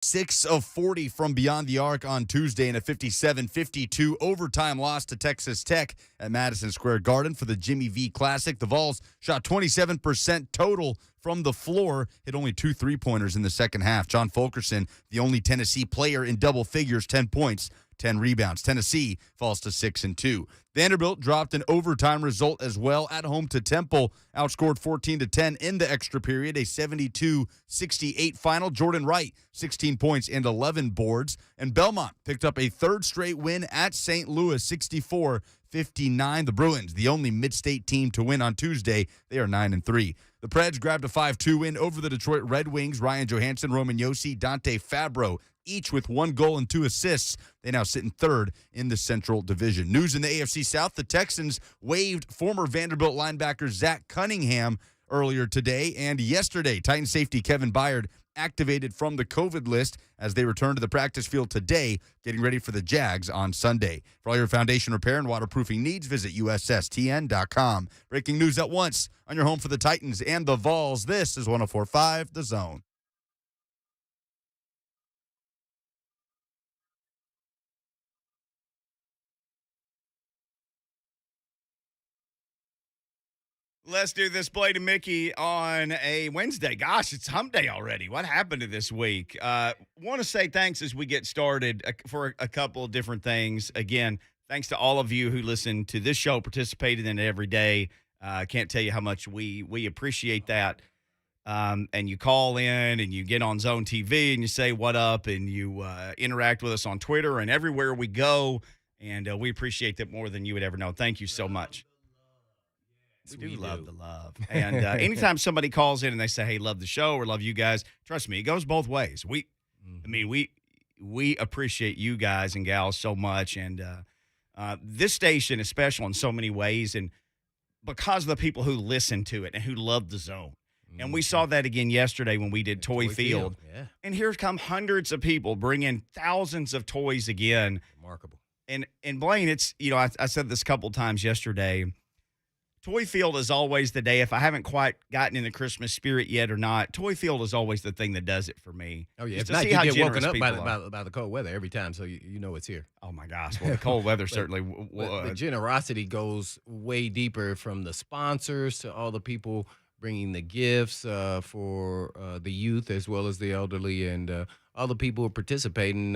6 of 40 from beyond the arc on Tuesday in a 57-52 overtime loss to Texas Tech at Madison Square Garden for the Jimmy V Classic. The Vols shot 27% total from the floor, hit only 2 3-pointers in the second half. John Fulkerson, the only Tennessee player in double figures, 10 points, 10 rebounds. Tennessee falls to 6-2. Vanderbilt dropped an overtime result as well at home to Temple, outscored 14-10 in the extra period, a 72-68 final. Jordan Wright, 16 points and 11 boards. And Belmont picked up a third straight win at St. Louis, 64-59. The Bruins, the only mid-state team to win on Tuesday, they are 9-3. The Preds grabbed a 5-2 win over the Detroit Red Wings. Ryan Johansson, Roman Josi, Dante Fabro, each with 1 goal and 2 assists. They now sit in third in the Central Division. News in the AFC South, the Texans waived former Vanderbilt linebacker Zach Cunningham earlier today and yesterday. Titan safety Kevin Byard activated from the COVID list as they return to the practice field today, getting ready for the Jags on Sunday. For all your foundation repair and waterproofing needs, visit USSTN.com. Breaking news at once on your home for the Titans and the Vols. This is 104.5 The Zone. Let's do this, Blaine and Mickey, on a Wednesday. Gosh, it's Hump Day already. What happened to this week? Want to say thanks as we get started for a couple of different things. Again, thanks to all of you who listen to this show, participated in it every day. Can't tell you how much we appreciate that. And you call in and you get on Zone TV and you say what up and you interact with us on Twitter and everywhere we go. And we appreciate that more than you would ever know. Thank you so much. We do love the love. And anytime somebody calls in and they say, hey, love the show or love you guys, trust me, it goes both ways. We appreciate you guys and gals so much. And this station is special in so many ways. And because of the people who listen to it and who love the zone. And we saw that again yesterday when we did Toy Field. Yeah. And here come hundreds of people bringing thousands of toys again. Remarkable. And Blaine, it's, I said this a couple times yesterday. Toy Field is always the day. If I haven't quite gotten in the Christmas spirit yet or not, Toy Field is always the thing that does it for me. Oh, yeah. Just If to not, see you how get generous woken up people by the cold weather every time, so you know it's here. Oh, my gosh. Well, the cold weather certainly. The generosity goes way deeper from the sponsors to all the people bringing the gifts for the youth as well as the elderly and all the people participating,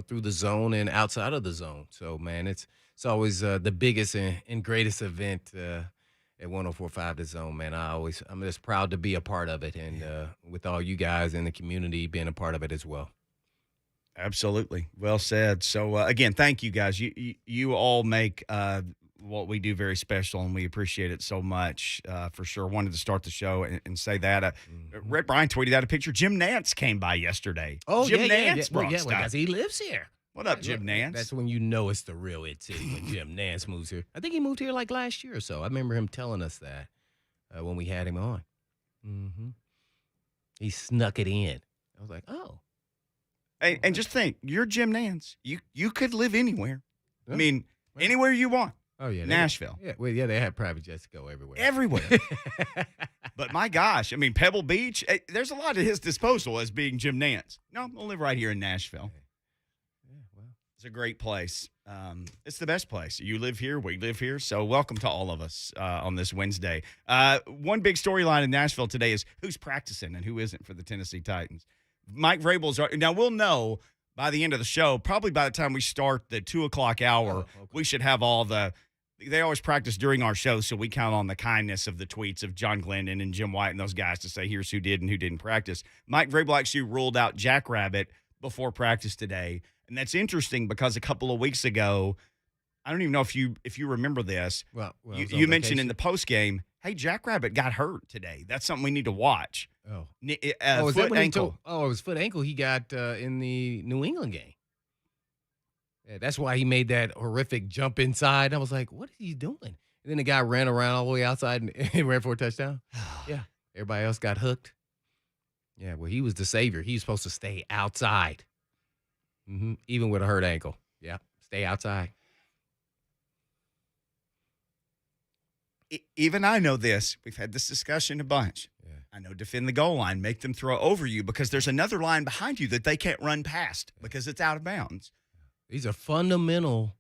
through the zone and outside of the zone. So, man, it's always the biggest and greatest event at 104.5 The Zone, man. I'm just proud to be a part of it, and with all you guys in the community being a part of it as well. Absolutely. Well said. So, again, thank you guys. You all make what we do very special, and we appreciate it so much, for sure. Wanted to start the show and say that. Red Brian tweeted out a picture. Jim Nance came by yesterday. Oh, Jim yeah. Nance Well, brought stuff. because he lives here. What up, Jim Nance? That's when you know it's the real It City, when Jim Nance moves here. I think he moved here like last year or so. I remember him telling us that when we had him on. Mm-hmm. He snuck it in. I was like, oh. And just think, you're Jim Nance. You could live anywhere. I mean, anywhere you want. Oh, yeah. Nashville. They had private jets to go everywhere. Everywhere. But my gosh, I mean, Pebble Beach, there's a lot at his disposal as being Jim Nance. No, I'll live right here in Nashville. It's a great place. It's the best place. You live here, we live here. So welcome to all of us on this Wednesday. One big storyline in Nashville today is who's practicing and who isn't for the Tennessee Titans. Mike Vrabel's now we'll know by the end of the show, probably by the time we start the 2 o'clock hour, we should have all they always practice during our show, so we count on the kindness of the tweets of John Glennon and Jim White and those guys to say here's who did and who didn't practice. Mike Vrabel actually ruled out Jackrabbit before practice today. And that's interesting because a couple of weeks ago, I don't even know if you remember this. Well, you mentioned in the post game, hey, Jackrabbit got hurt today. That's something we need to watch. Foot ankle. It was foot ankle he got in the New England game. Yeah, that's why he made that horrific jump inside. I was like, what is he doing? And then the guy ran around all the way outside and ran for a touchdown. Yeah, everybody else got hooked. Yeah, well, he was the savior. He's supposed to stay outside. Mm-hmm. Even with a hurt ankle. Yeah, stay outside. Even I know this. We've had this discussion a bunch. Yeah. I know defend the goal line, make them throw over you because there's another line behind you that they can't run past because it's out of bounds. These are fundamental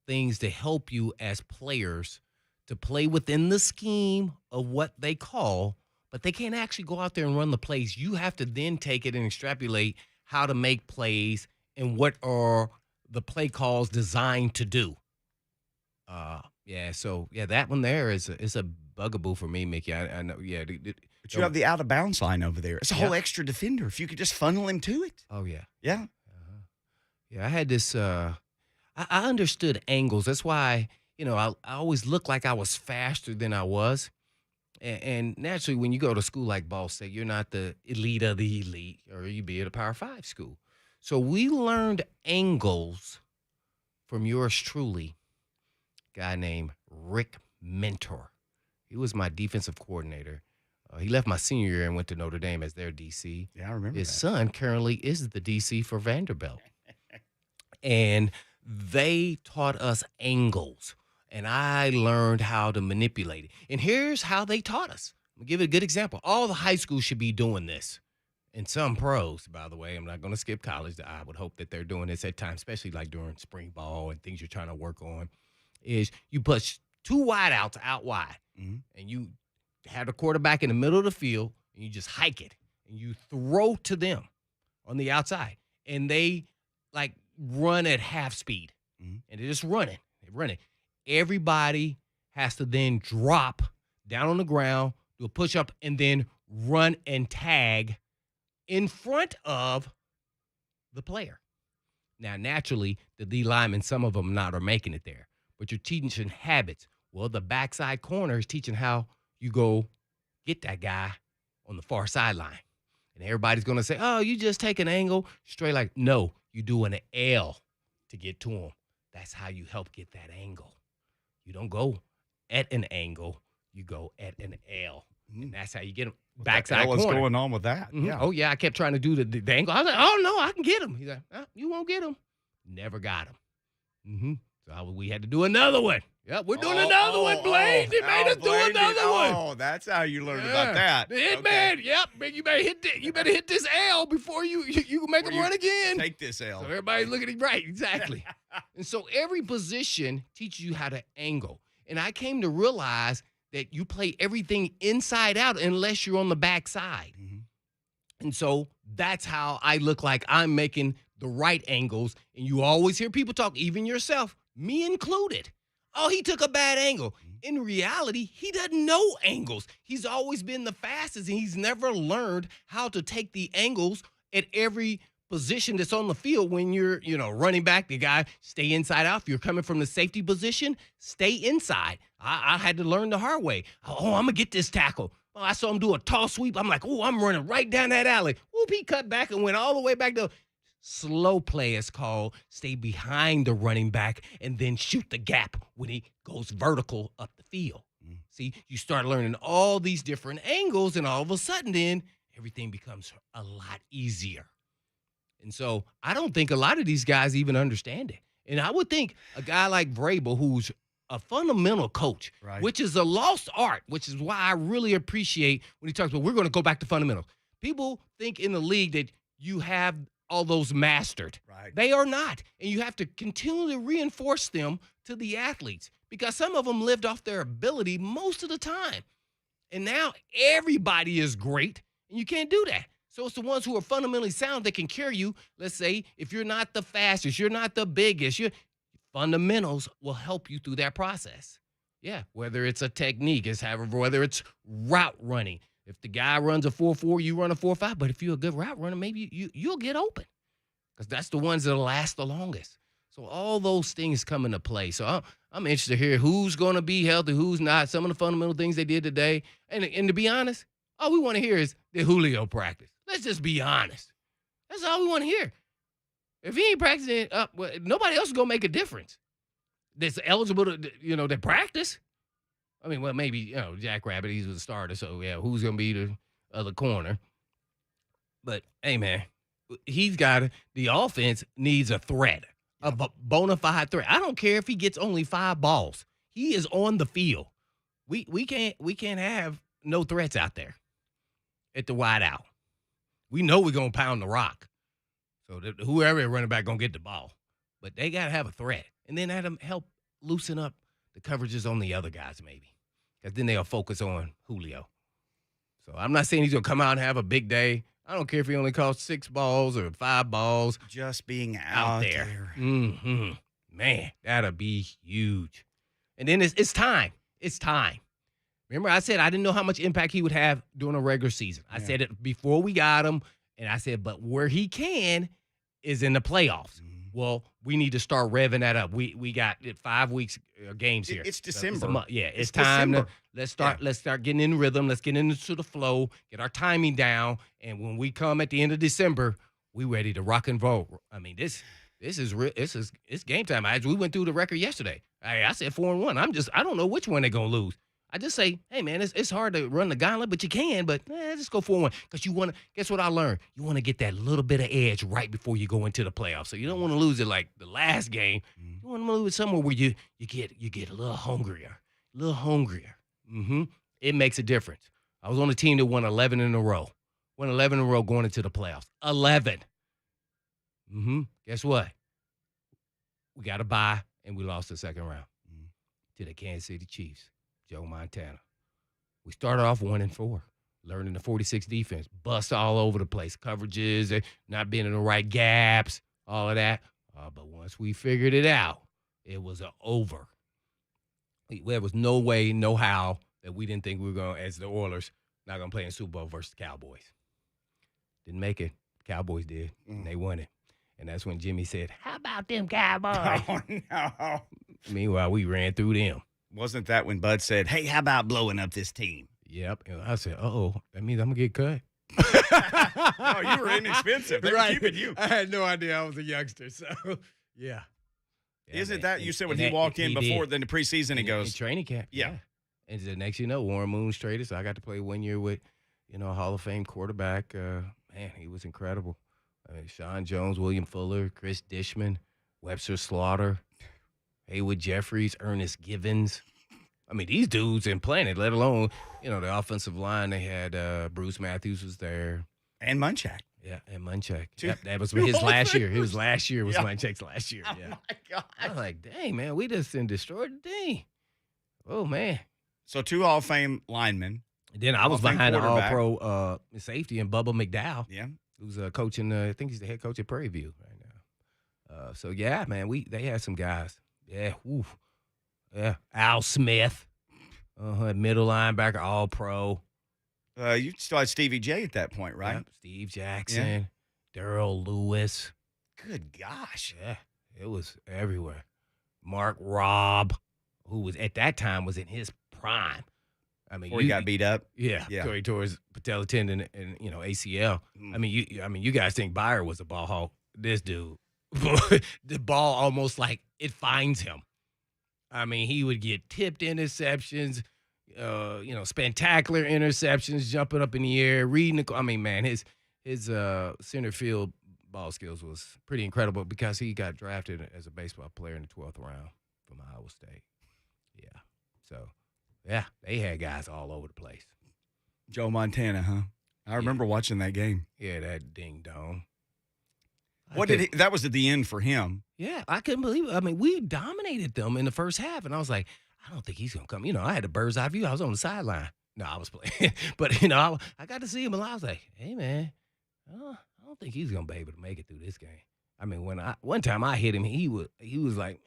things to help you as players to play within the scheme of what they call, but they can't actually go out there and run the plays. You have to then take it and extrapolate how to make plays and what are the play calls designed to do. That one there is a bugaboo for me, Mickey. I know, yeah. But you have the out-of-bounds line over there. It's a whole extra defender if you could just funnel him to it. Oh, yeah. Yeah. Yeah, I had this I understood angles. That's why, I always looked like I was faster than I was. And naturally, when you go to school like Ball State, you're not the elite of the elite, or you be at a Power 5 school. So we learned angles from yours truly, a guy named Rick Mentor. He was my defensive coordinator. He left my senior year and went to Notre Dame as their DC. Yeah, I remember His that. son currently is the DC for Vanderbilt. And they taught us angles, and I learned how to manipulate it. And here's how they taught us. I'm going to give it a good example. All the high schools should be doing this. And some pros, by the way, I'm not going to skip college. I would hope that they're doing this at times, especially like during spring ball and things you're trying to work on, is you push 2 wideouts out wide, and you have the quarterback in the middle of the field, and you just hike it, and you throw to them on the outside. And they, run at half speed, and they're just running. They're running. Everybody has to then drop down on the ground, do a push-up, and then run and tag in front of the player. Now, naturally, the D linemen, some of them not are making it there, but you're teaching habits. Well, the backside corner is teaching how you go get that guy on the far sideline. And everybody's going to say, oh, you just take an angle straight no, you do an L to get to him. That's how you help get that angle. You don't go at an angle. You go at an L. And that's how you get him backside corner. What's going on with that? Yeah. Oh, yeah, I kept trying to do the angle. I was like, oh, no, I can get him. He's like, you won't get him. Never got him. So we had to do another one. Yep, we're doing another one, Blaine. They made us do another one. Oh, that's how you learned about that. The hitman. Yep, you better hit this L before you make them run again. Take this L. So everybody's looking at right, exactly. And so every position teaches you how to angle. And I came to realize that you play everything inside out unless you're on the backside. And so that's how I look like I'm making the right angles. And you always hear people talk, even yourself, me included. Oh, he took a bad angle. In reality, he doesn't know angles. He's always been the fastest, and he's never learned how to take the angles at every position that's on the field. When you're, running back, the guy, stay inside out. If you're coming from the safety position, stay inside. I had to learn the hard way. Oh, I'm going to get this tackle. Oh, I saw him do a toss sweep. I'm like, oh, I'm running right down that alley. Whoop, he cut back and went all the way back to slow play is called. Stay behind the running back and then shoot the gap when he goes vertical up the field. See, you start learning all these different angles, and all of a sudden then everything becomes a lot easier. And so I don't think a lot of these guys even understand it. And I would think a guy like Vrabel, who's a fundamental coach, right, which is a lost art, which is why I really appreciate when he talks about we're going to go back to fundamentals. People think in the league that you have all those mastered. Right. They are not. And you have to continually reinforce them to the athletes because some of them lived off their ability most of the time. And now everybody is great, and you can't do that. So it's the ones who are fundamentally sound that can carry you. Let's say if you're not the fastest, you're not the biggest, your fundamentals will help you through that process. Yeah, whether it's a technique, whether it's route running. If the guy runs a 4.4, you run a 4.5. But if you're a good route runner, maybe you'll get open because that's the ones that'll last the longest. So all those things come into play. So I'm interested to hear who's going to be healthy, who's not, some of the fundamental things they did today. And to be honest, all we want to hear is the Julio practice. Let's just be honest. That's all we want to hear. If he ain't practicing, nobody else is going to make a difference that's eligible to practice. I mean, well, maybe, Jack Rabbit, he's the starter, so, yeah, who's going to be the other corner? But, hey, man, the offense needs a threat, a bona fide threat. I don't care if he gets only 5 balls. He is on the field. We can't have no threats out there. at the wide out. We know we're going to pound the rock. So whoever running back going to get the ball. But they got to have a threat. And then that'll help loosen up the coverages on the other guys maybe. Because then they'll focus on Julio. So I'm not saying he's going to come out and have a big day. I don't care if he only caught 6 balls or 5 balls. Just being out there. Mm-hmm. Man, that'll be huge. And then it's time. It's time. Remember, I said I didn't know how much impact he would have during a regular season. I said it before we got him, and I said, but where he can is in the playoffs. Well, we need to start revving that up. We got 5 weeks games here. It's December. It's time December. Let's start getting in rhythm. Let's get into the flow, get our timing down, and when we come at the end of December, we ready to rock and roll. I mean, this is it's game time. We went through the record yesterday. I said 4-1. I don't know which one they're gonna lose. I just say, hey man, it's hard to run the gauntlet, but you can. But just go 4-1 because you want to. Guess what I learned? You want to get that little bit of edge right before you go into the playoffs. So you don't want to lose it like the last game. You want to lose it somewhere where you get a little hungrier, It makes a difference. I was on a team that won 11 in a row. Won 11 in a row going into the playoffs. 11. Guess what? We got a bye, and we lost the second round to the Kansas City Chiefs. Joe Montana. We started off 1-4, learning the 46 defense, bust all over the place, coverages, not being in the right gaps, all of that. But once we figured it out, it was over. There was no way, no how that we didn't think we were going, as the Oilers, not going to play in Super Bowl versus the Cowboys. Didn't make it. Cowboys did, and they won it. And that's when Jimmy said, how about them Cowboys? Oh, no. Meanwhile, we ran through them. Wasn't that when Bud said, hey, how about blowing up this team? Yep. And I said, uh-oh, that means I'm going to get cut. Oh, you were inexpensive. They were keeping you. I had no idea I was a youngster, so, yeah. Isn't that, you said when he walked in before, then the preseason, he goes. In training camp. Yeah. And the next you know, Warren Moon's traded, so I got to play 1 year with, a Hall of Fame quarterback. Man, he was incredible. Sean Jones, William Fuller, Chris Dishman, Webster Slaughter, Haywood Jeffries, Ernest Givens. I mean, these dudes in Planet, let alone, the offensive line. They had Bruce Matthews was there. And Munchak. Yeah, and Munchak. Yep, that was his last year. His last year was Munchak's last year. Oh, yeah. my God. I was like, dang, man, we just destroyed the team. Oh, man. So 2 Hall of Fame linemen. And then I was behind the All-Pro safety and Bubba McDowell. Yeah. Who's coaching, I think he's the head coach at Prairie View right now. So, yeah, man, they had some guys. Yeah, yeah. Al Smith, middle linebacker, All-Pro. You still had Stevie J at that point, right? Yep, Steve Jackson, Darrell Lewis. Good gosh. Yeah, it was everywhere. Mark Robb, who was at that time was in his prime. I mean, Before he got beat up. Yeah. He tore his patella tendon and ACL. I mean, you guys think Byer was a ball hawk. This dude, the ball almost like it finds him. I mean, he would get tipped interceptions, spectacular interceptions, jumping up in the air, reading the. I mean, man, his center field ball skills was pretty incredible because he got drafted as a baseball player in the 12th round from Iowa State. Yeah, so. Yeah, they had guys all over the place. Joe Montana, huh? I remember watching that game. Yeah, that ding dong. That was at the end for him. Yeah, I couldn't believe it. I mean, we dominated them in the first half, and I was like, I don't think he's going to come. I had a bird's eye view. I was on the sideline. No, I was playing. But, I got to see him, and I was like, hey, man, I don't think he's going to be able to make it through this game. I mean, one time I hit him, he was like,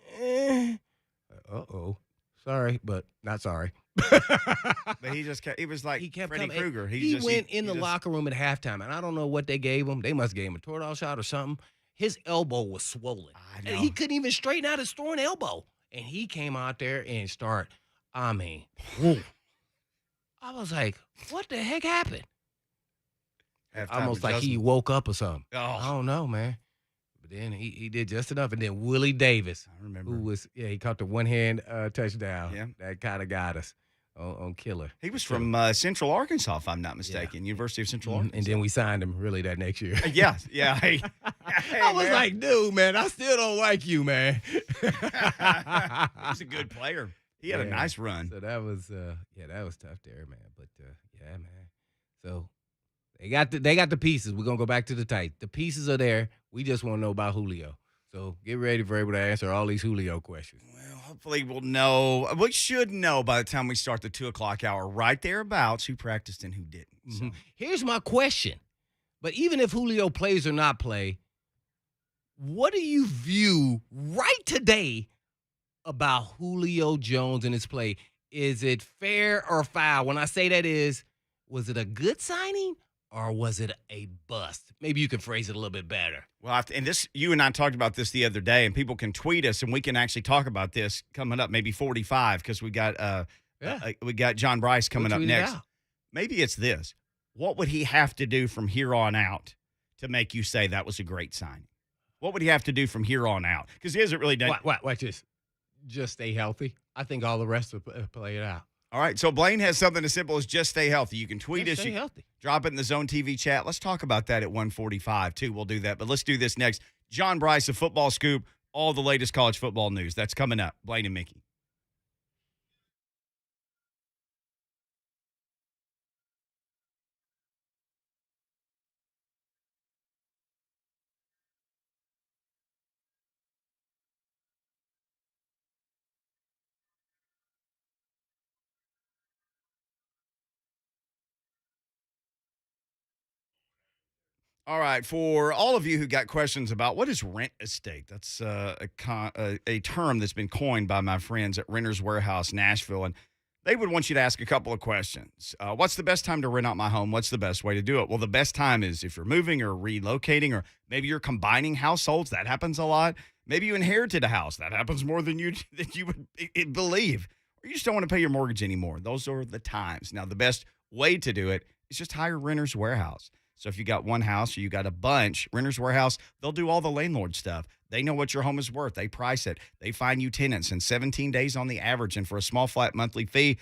uh-oh. Sorry, but not sorry. But he was like Freddy Krueger. He went in the locker room at halftime, and I don't know what they gave him. They must have gave him a Toradol shot or something. His elbow was swollen. I know. And he couldn't even straighten out his throwing elbow. And he came out there and whoa. I was like, what the heck happened? Almost like he woke up or something. Oh. I don't know, man. But then he did just enough. And then Willie Davis, I remember. He caught the one-hand touchdown. Yeah. That kind of got us on Killer. He was from Central Arkansas, if I'm not mistaken. University of Central Arkansas. And then we signed him really that next year. Yeah. Hey, I was like, dude, man, I still don't like you, man. He was a good player. He had a nice run. So that was, that was tough there, man. But, yeah, man. So They got the pieces. We're gonna go back to the tight. The pieces are there. We just want to know about Julio. So get ready for able to answer all these Julio questions. Well, hopefully we'll know. We should know by the time we start the 2 o'clock hour, right thereabouts, who practiced and who didn't. So. Here's my question. But even if Julio plays or not play, what do you view right today about Julio Jones and his play? Is it fair or foul? When I say that was it a good signing or was it a bust? Maybe you can phrase it a little bit better. Well, and this, you and I talked about this the other day, and people can tweet us, and we can actually talk about this coming up, maybe 45, because we got John Brice coming up next. Maybe it's this. What would he have to do from here on out to make you say that was a great signing? What would he have to do from here on out? Because he hasn't really done. Watch this. Just stay healthy. I think all the rest will play it out. All right, so Blaine has something as simple as just stay healthy. You can tweet us. Stay healthy. Drop it in the Zone TV chat. Let's talk about that at 1:45, too. We'll do that. But let's do this next. John Brice of Football Scoop, all the latest college football news. That's coming up. Blaine and Mickey. All right, for all of you who got questions about what is rent estate, that's a term that's been coined by my friends at Renters Warehouse Nashville, and they would want you to ask a couple of questions. What's the best time to rent out my home? What's the best way to do it? Well, the best time is if you're moving or relocating, or maybe you're combining households. That happens a lot. Maybe you inherited a house. That happens more than you would believe. Or you just don't want to pay your mortgage anymore. Those are the times. Now, the best way to do it is just hire Renters Warehouse. So if you got one house or you got a bunch, Renters Warehouse, they'll do all the landlord stuff. They know what your home is worth. They price it. They find you tenants in 17 days on the average. And for a small flat monthly fee,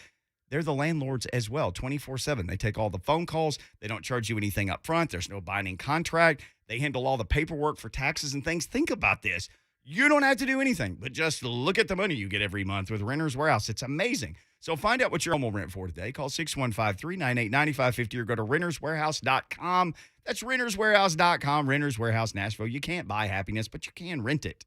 they're the landlords as well, 24/7. They take all the phone calls. They don't charge you anything up front. There's no binding contract. They handle all the paperwork for taxes and things. Think about this. You don't have to do anything, but just look at the money you get every month with Renters Warehouse. It's amazing. So find out what your home will rent for today. Call 615-398-9550 or go to renterswarehouse.com. That's renterswarehouse.com. Renters Warehouse Nashville. You can't buy happiness, but you can rent it.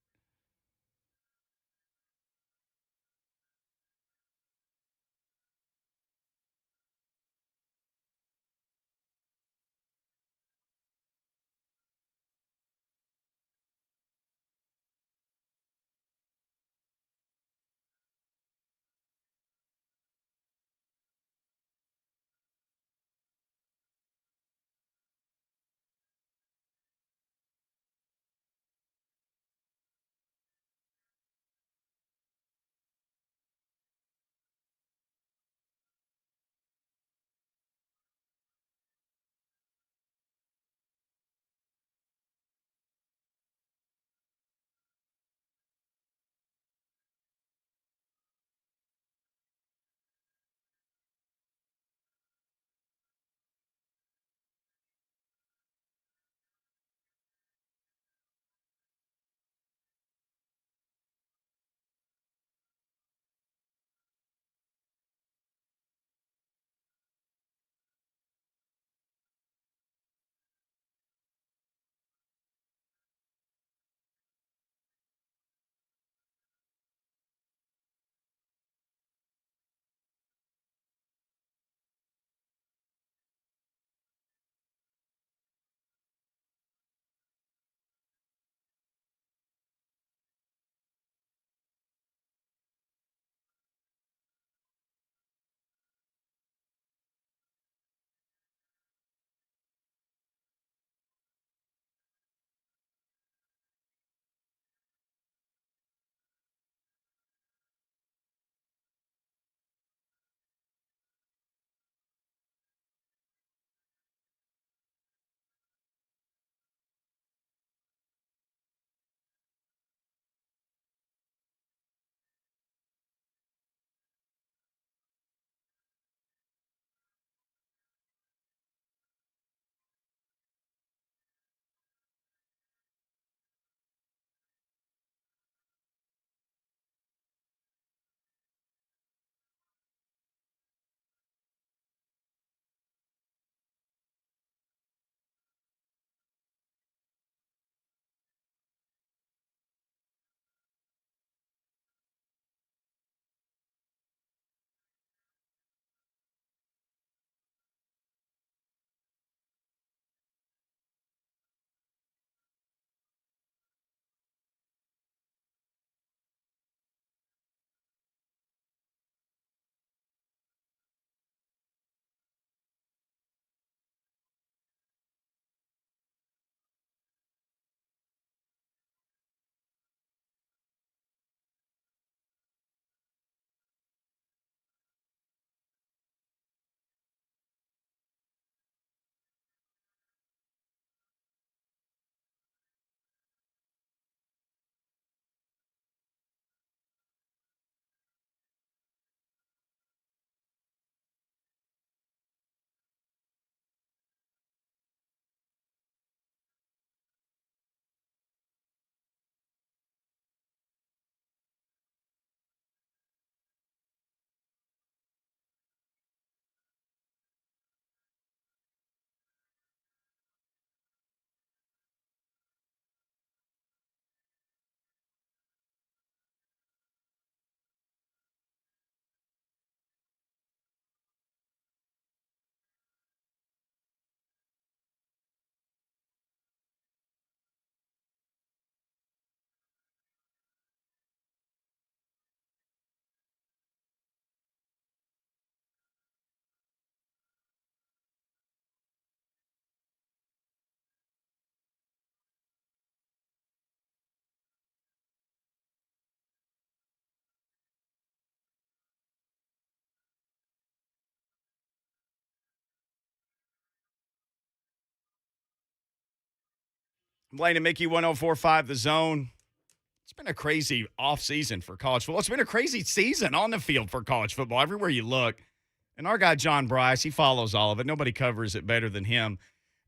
Blaine and Mickey, 104.5 The Zone. It's been a crazy offseason for college football. It's been a crazy season on the field for college football everywhere you look. And our guy, John Brice, he follows all of it. Nobody covers it better than him.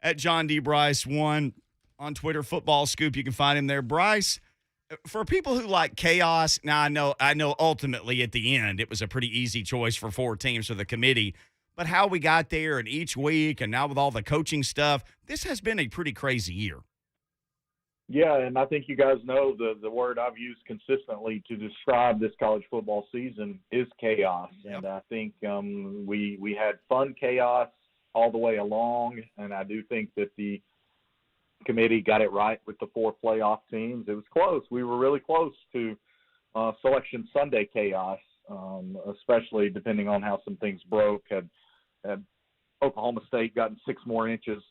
At John D. Brice1 on Twitter, FootballScoop. You can find him there. Brice, for people who like chaos, now I know ultimately at the end it was a pretty easy choice for 4 teams for the committee. But how we got there and each week and now with all the coaching stuff, this has been a pretty crazy year. Yeah, and I think you guys know the word I've used consistently to describe this college football season is chaos. Yep. And I think we had fun chaos all the way along, and I do think that the committee got it right with the 4 playoff teams. It was close. We were really close to Selection Sunday chaos, especially depending on how some things broke. Had Oklahoma State gotten 6 more inches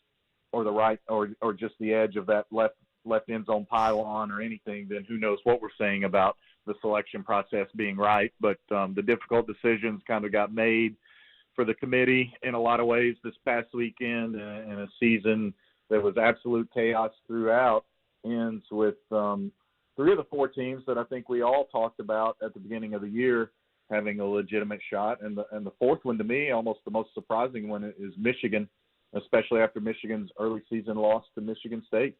or the right or just the edge of that left end zone pylon or anything, then who knows what we're saying about the selection process being right. But the difficult decisions kind of got made for the committee in a lot of ways this past weekend, in a season that was absolute chaos throughout, ends with 3 of the 4 teams that I think we all talked about at the beginning of the year having a legitimate shot. And the 4th one, to me, almost the most surprising one, is Michigan, especially after Michigan's early season loss to Michigan State.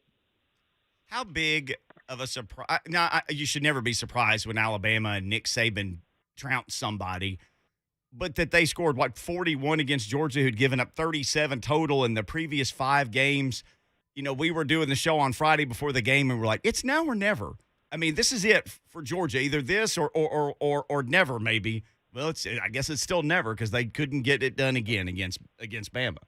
How big of a surprise? Now, you should never be surprised when Alabama and Nick Saban trounced somebody, but that they scored, 41 against Georgia, who'd given up 37 total in the previous 5 games. You know, we were doing the show on Friday before the game, and we're like, it's now or never. I mean, this is it for Georgia, either this or never, maybe. Well, I guess it's still never because they couldn't get it done again against Bama.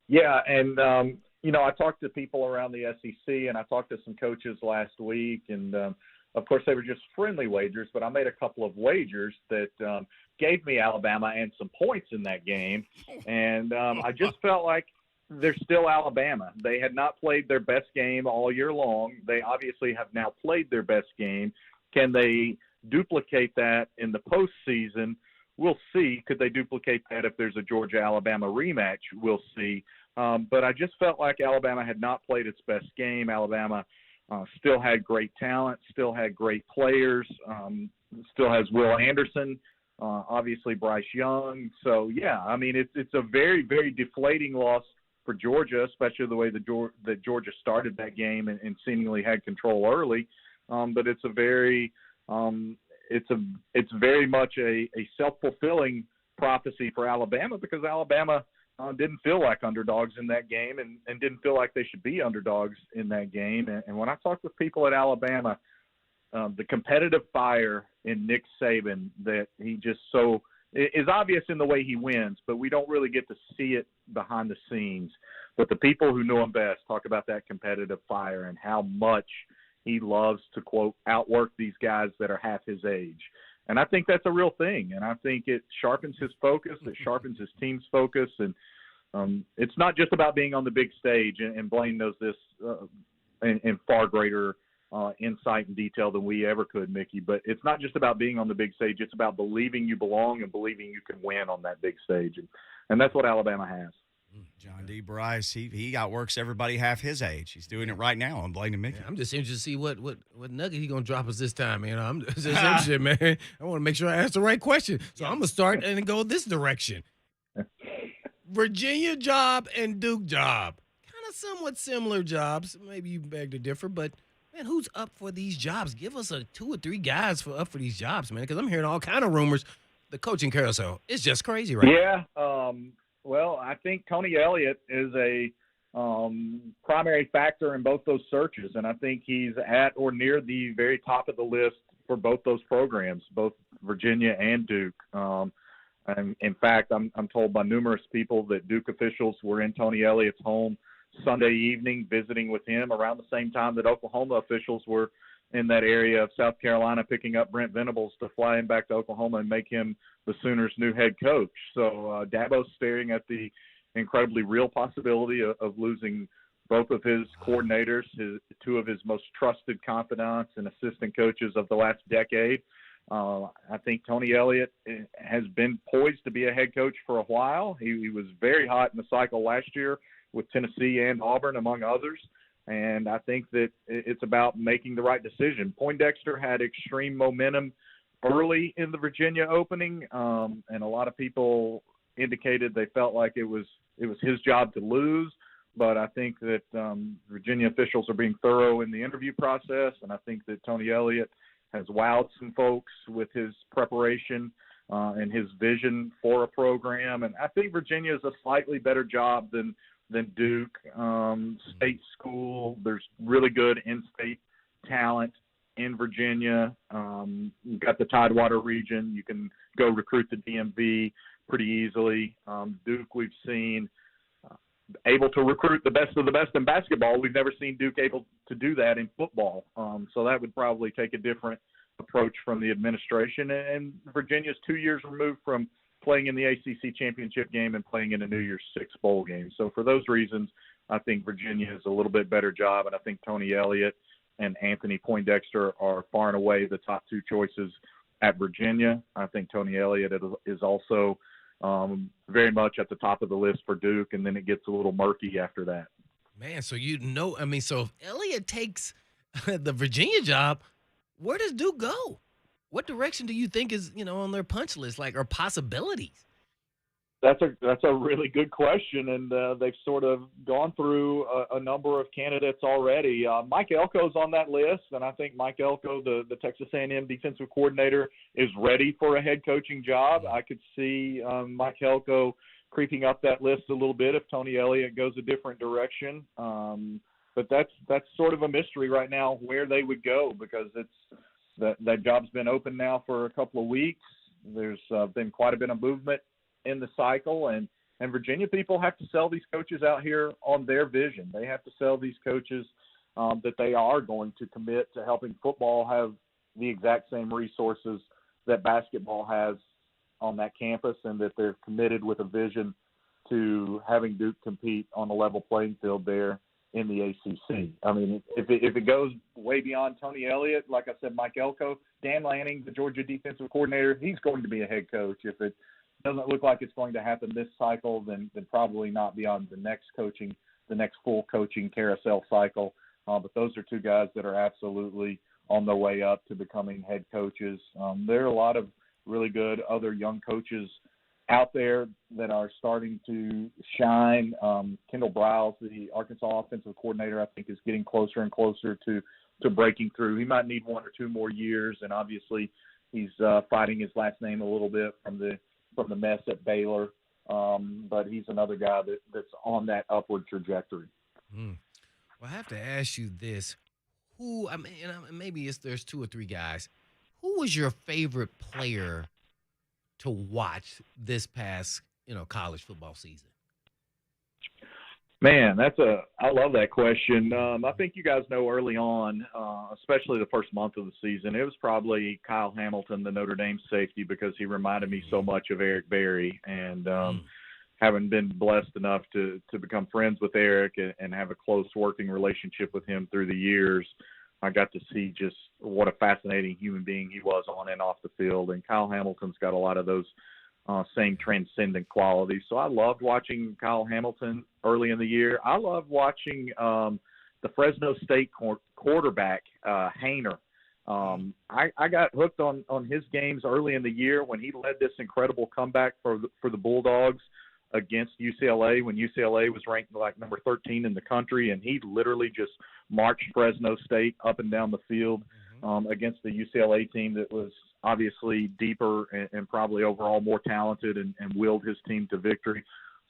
Yeah, and I talked to people around the SEC, and I talked to some coaches last week, and of course they were just friendly wagers, but I made a couple of wagers that gave me Alabama and some points in that game, and I just felt like they're still Alabama. They had not played their best game all year long. They obviously have now played their best game. Can they duplicate that in the postseason? We'll see. Could they duplicate that if there's a Georgia-Alabama rematch? We'll see. But I just felt like Alabama had not played its best game. Alabama still had great talent, still had great players, still has Will Anderson, obviously Bryce Young. So, yeah, I mean, it's a very, very deflating loss for Georgia, especially the way that Georgia started that game and seemingly had control early. But it's a very it's very much a self-fulfilling prophecy for Alabama, because Alabama didn't feel like underdogs in that game and didn't feel like they should be underdogs in that game. And when I talk with people at Alabama, the competitive fire in Nick Saban that he just so is obvious in the way he wins, but we don't really get to see it behind the scenes. But the people who know him best talk about that competitive fire and how much he loves to, quote, outwork these guys that are half his age. And I think that's a real thing. And I think it sharpens his focus. It sharpens his team's focus. And it's not just about being on the big stage. And Blaine knows this in far greater insight and detail than we ever could, Mickey. But it's not just about being on the big stage. It's about believing you belong and believing you can win on that big stage. And that's what Alabama has. John D. Brice, he outworks everybody half his age. He's doing it right now on Blaine and Mickey. Yeah, I'm just interested to see what nugget he gonna drop us this time. You know, I'm just interested, man. I want to make sure I ask the right question. So I'm gonna start and go this direction. Virginia job and Duke job, kind of somewhat similar jobs. Maybe you beg to differ, but man, who's up for these jobs? Give us 2 or 3 guys up for these jobs, man, because I'm hearing all kind of rumors. The coaching carousel is just crazy right now. Yeah. Well, I think Tony Elliott is a primary factor in both those searches, and I think he's at or near the very top of the list for both those programs, both Virginia and Duke. And in fact, I'm told by numerous people that Duke officials were in Tony Elliott's home Sunday evening visiting with him around the same time that Oklahoma officials were in that area of South Carolina picking up Brent Venables to fly him back to Oklahoma and make him the Sooners' new head coach. So Dabo's staring at the incredibly real possibility of losing both of his coordinators, 2 of his most trusted confidants and assistant coaches of the last decade. I think Tony Elliott has been poised to be a head coach for a while. He was very hot in the cycle last year with Tennessee and Auburn, among others. And I think that it's about making the right decision. Poindexter had extreme momentum early in the Virginia opening, and a lot of people indicated they felt like it was his job to lose. But I think that Virginia officials are being thorough in the interview process, and I think that Tony Elliott has wowed some folks with his preparation and his vision for a program. And I think Virginia is a slightly better job than Duke. State school, there's really good in-state talent in Virginia. You've got the Tidewater region. You can go recruit the DMV pretty easily. Duke, we've seen able to recruit the best of the best in basketball. We've never seen Duke able to do that in football. So that would probably take a different approach from the administration. And Virginia's 2 years removed from playing in the ACC championship game and playing in a New Year's Six bowl game. So for those reasons, I think Virginia has a little bit better job, and I think Tony Elliott and Anthony Poindexter are far and away the top two choices at Virginia. I think Tony Elliott is also very much at the top of the list for Duke, and then it gets a little murky after that. Man, so so if Elliott takes the Virginia job, where does Duke go? What direction do you think is, on their punch list, or possibilities? That's a really good question, and they've sort of gone through a number of candidates already. Mike Elko's on that list, and I think Mike Elko, the Texas A&M defensive coordinator, is ready for a head coaching job. I could see Mike Elko creeping up that list a little bit if Tony Elliott goes a different direction. But that's sort of a mystery right now where they would go, because that job's been open now for a couple of weeks. There's been quite a bit of movement in the cycle, and Virginia people have to sell these coaches out here on their vision. They have to sell these coaches that they are going to commit to helping football have the exact same resources that basketball has on that campus, and that they're committed with a vision to having Duke compete on a level playing field there in the ACC. I mean, if it goes way beyond Tony Elliott, like I said, Mike Elko, Dan Lanning, the Georgia defensive coordinator, he's going to be a head coach. If it doesn't look like it's going to happen this cycle, then probably not beyond the next full coaching carousel cycle. But those are two guys that are absolutely on their way up to becoming head coaches. There are a lot of really good other young coaches out there that are starting to shine. Kendall Briles, the Arkansas offensive coordinator, I think is getting closer and closer to breaking through. He might need 1 or 2 more years, and obviously he's fighting his last name a little bit from the mess at Baylor. But he's another guy that's on that upward trajectory. Well, I have to ask you this. Maybe there's 2 or 3 guys. Who was your favorite player to watch this past, college football season? Man, I love that question. I think you guys know early on, especially the first month of the season, it was probably Kyle Hamilton, the Notre Dame safety, because he reminded me so much of Eric Berry. And having been blessed enough to become friends with Eric and have a close working relationship with him through the years, I got to see just what a fascinating human being he was on and off the field. And Kyle Hamilton's got a lot of those same transcendent qualities. So I loved watching Kyle Hamilton early in the year. I loved watching the Fresno State quarterback, Haener. I got hooked on his games early in the year when he led this incredible comeback for the Bulldogs against UCLA, when UCLA was ranked like number 13 in the country, and he literally just marched Fresno State up and down the field against the UCLA team that was obviously deeper and probably overall more talented, and willed his team to victory.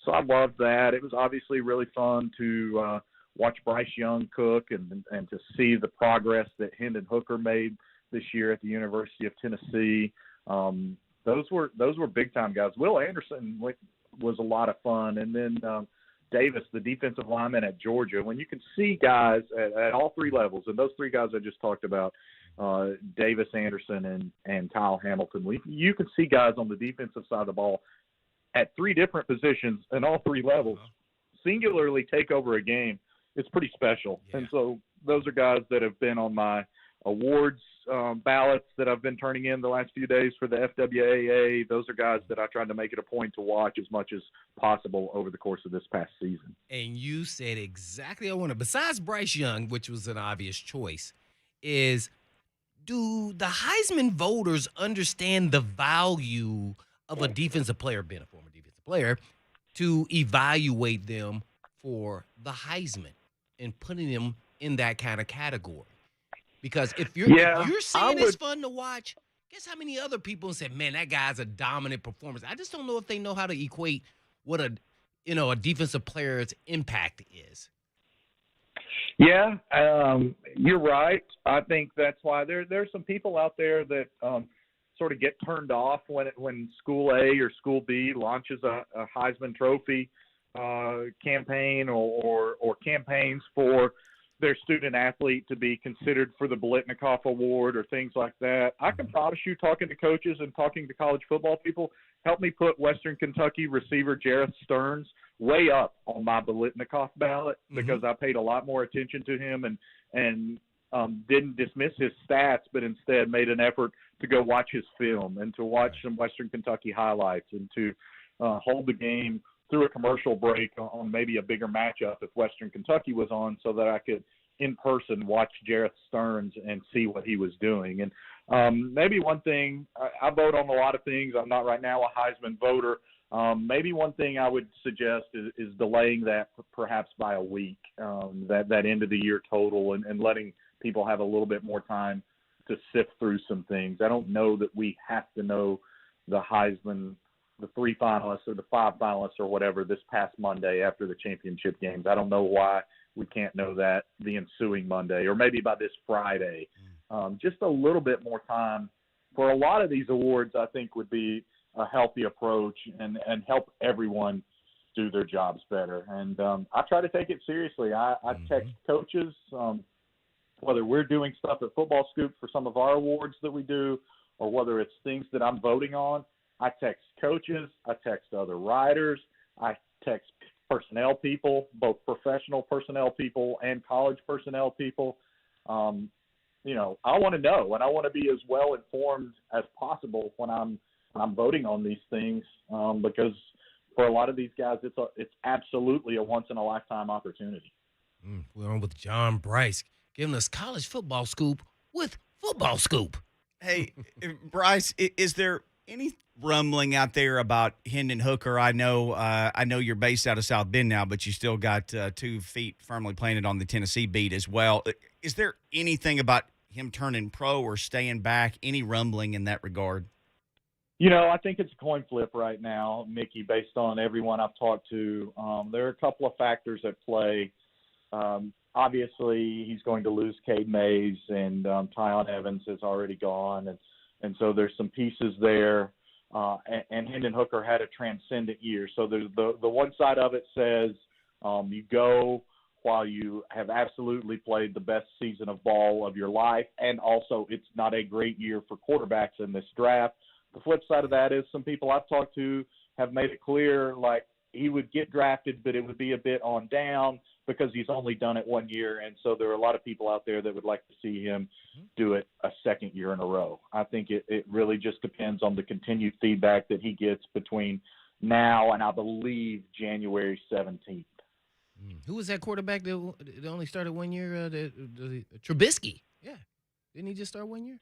So I loved that. It was obviously really fun to watch Bryce Young cook and to see the progress that Hendon Hooker made this year at the University of Tennessee. Those were big time guys. Will Anderson was a lot of fun, and then Davis, the defensive lineman at Georgia. When you can see guys at all 3 levels, and those 3 guys I just talked about, Davis, Anderson, and Kyle Hamilton, you can see guys on the defensive side of the ball at 3 different positions and all 3 levels singularly take over a game. It's pretty special. Yeah. And so those are guys that have been on my awards ballots that I've been turning in the last few days for the FWAA, those are guys that I tried to make it a point to watch as much as possible over the course of this past season. And you said exactly what I wanted. Besides Bryce Young, which was an obvious choice, is do the Heisman voters understand the value of a defensive player, being a former defensive player, to evaluate them for the Heisman and putting them in that kind of category? Because if you're saying it's fun to watch, guess how many other people said, man, that guy's a dominant performer. I just don't know if they know how to equate what a defensive player's impact is. Yeah, you're right. I think that's why there's some people out there that sort of get turned off when School A or School B launches a Heisman Trophy campaign or campaigns for their student athlete to be considered for the Biletnikoff Award or things like that. I can promise you, talking to coaches and talking to college football people, help me put Western Kentucky receiver Jareth Stearns way up on my Biletnikoff ballot because I paid a lot more attention to him and didn't dismiss his stats, but instead made an effort to go watch his film and to watch some Western Kentucky highlights and to hold the game through a commercial break on maybe a bigger matchup if Western Kentucky was on, so that I could in person watch Jareth Stearns and see what he was doing. And maybe one thing, I vote on a lot of things. I'm not right now a Heisman voter. Maybe one thing I would suggest is delaying that perhaps by a week, that end of the year total, and letting people have a little bit more time to sift through some things. I don't know that we have to know the Heisman, the 3 finalists or the 5 finalists or whatever this past Monday after the championship games. I don't know why we can't know that the ensuing Monday or maybe by this Friday. Just a little bit more time for a lot of these awards, I think, would be a healthy approach and help everyone do their jobs better. And I try to take it seriously. I text coaches, whether we're doing stuff at FootballScoop for some of our awards that we do or whether it's things that I'm voting on. I text coaches, I text other writers, I text personnel people, both professional personnel people and college personnel people. I want to know, and I want to be as well informed as possible when I'm voting on these things, because for a lot of these guys, it's absolutely a once in a lifetime opportunity. We're on with John Brice, giving us college football scoop with FootballScoop. Hey, Brice, is there any rumbling out there about Hendon Hooker? I know you're based out of South Bend now, but you still got 2 feet firmly planted on the Tennessee beat as well. Is there anything about him turning pro or staying back? Any rumbling in that regard? I think it's a coin flip right now, Mickey, based on everyone I've talked to. There are a couple of factors at play. Obviously, he's going to lose Cade Mays, and Tyon Evans is already gone, and so there's some pieces there. And Hendon Hooker had a transcendent year. So there's the one side of it says you go while you have absolutely played the best season of ball of your life, and also it's not a great year for quarterbacks in this draft. The flip side of that is some people I've talked to have made it clear, like, he would get drafted, but it would be a bit on down because he's only done it 1 year. And so there are a lot of people out there that would like to see him do it a second year in a row. I think it really just depends on the continued feedback that he gets between now and I believe January 17th. Who was that quarterback that only started 1 year? Trubisky. Yeah. Didn't he just start 1 year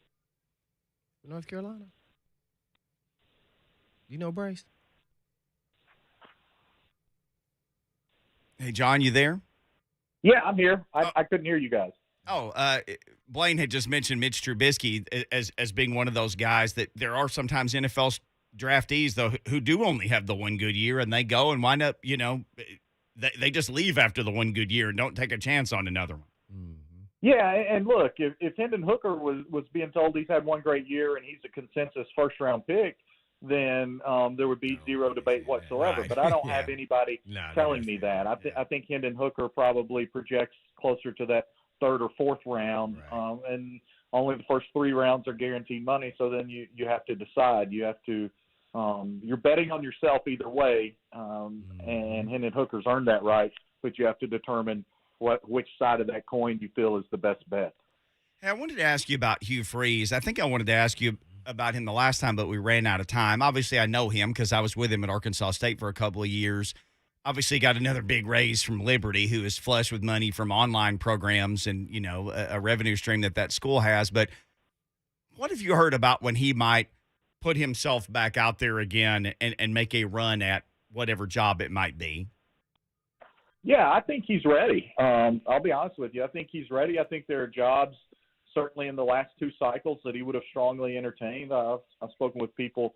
for North Carolina? You know, Brice? Hey, John, you there? Yeah, I'm here. I couldn't hear you guys. Blaine had just mentioned Mitch Trubisky as being one of those guys that there are sometimes NFL draftees, though, who do only have the 1 good year, and they go and wind up, they just leave after the 1 good year and don't take a chance on another one. Yeah, and look, if Hendon Hooker was being told he's had 1 great year and he's a consensus first-round pick, then there would be zero debate whatsoever. Right. But I don't have anybody telling me that. I think Hendon Hooker probably projects closer to that 3rd or 4th round, and only the first 3 rounds are guaranteed money. So then you have to decide. You have to you're betting on yourself either way, and Hendon Hooker's earned that right. But you have to determine which side of that coin you feel is the best bet. Hey, I wanted to ask you about Hugh Freeze. I think I wanted to ask you about him the last time, but we ran out of time. Obviously, I know him because I was with him at Arkansas State for a couple of years. Obviously, got another big raise from Liberty, who is flush with money from online programs and, a revenue stream that school has. But what have you heard about when he might put himself back out there again and make a run at whatever job it might be? Yeah, I think he's ready. I'll be honest with you. I think he's ready. I think there are jobs certainly in the last two cycles that he would have strongly entertained. I've spoken with people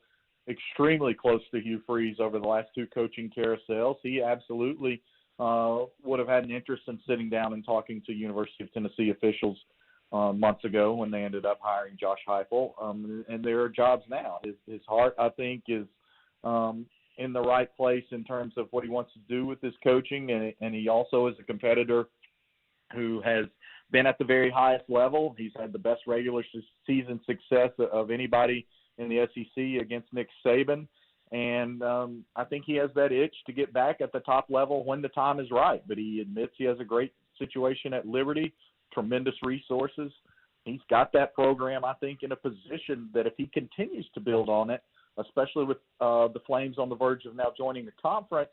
extremely close to Hugh Freeze over the last two coaching carousels. He absolutely would have had an interest in sitting down and talking to University of Tennessee officials months ago when they ended up hiring Josh Heupel. And there are jobs now. His heart, I think, is in the right place in terms of what he wants to do with his coaching. And he also is a competitor who has been at the very highest level. He's had the best regular season success of anybody in the SEC against Nick Saban. And I think he has that itch to get back at the top level when the time is right. But he admits he has a great situation at Liberty, tremendous resources. He's got that program, I think, in a position that if he continues to build on it, especially with the Flames on the verge of now joining the conference,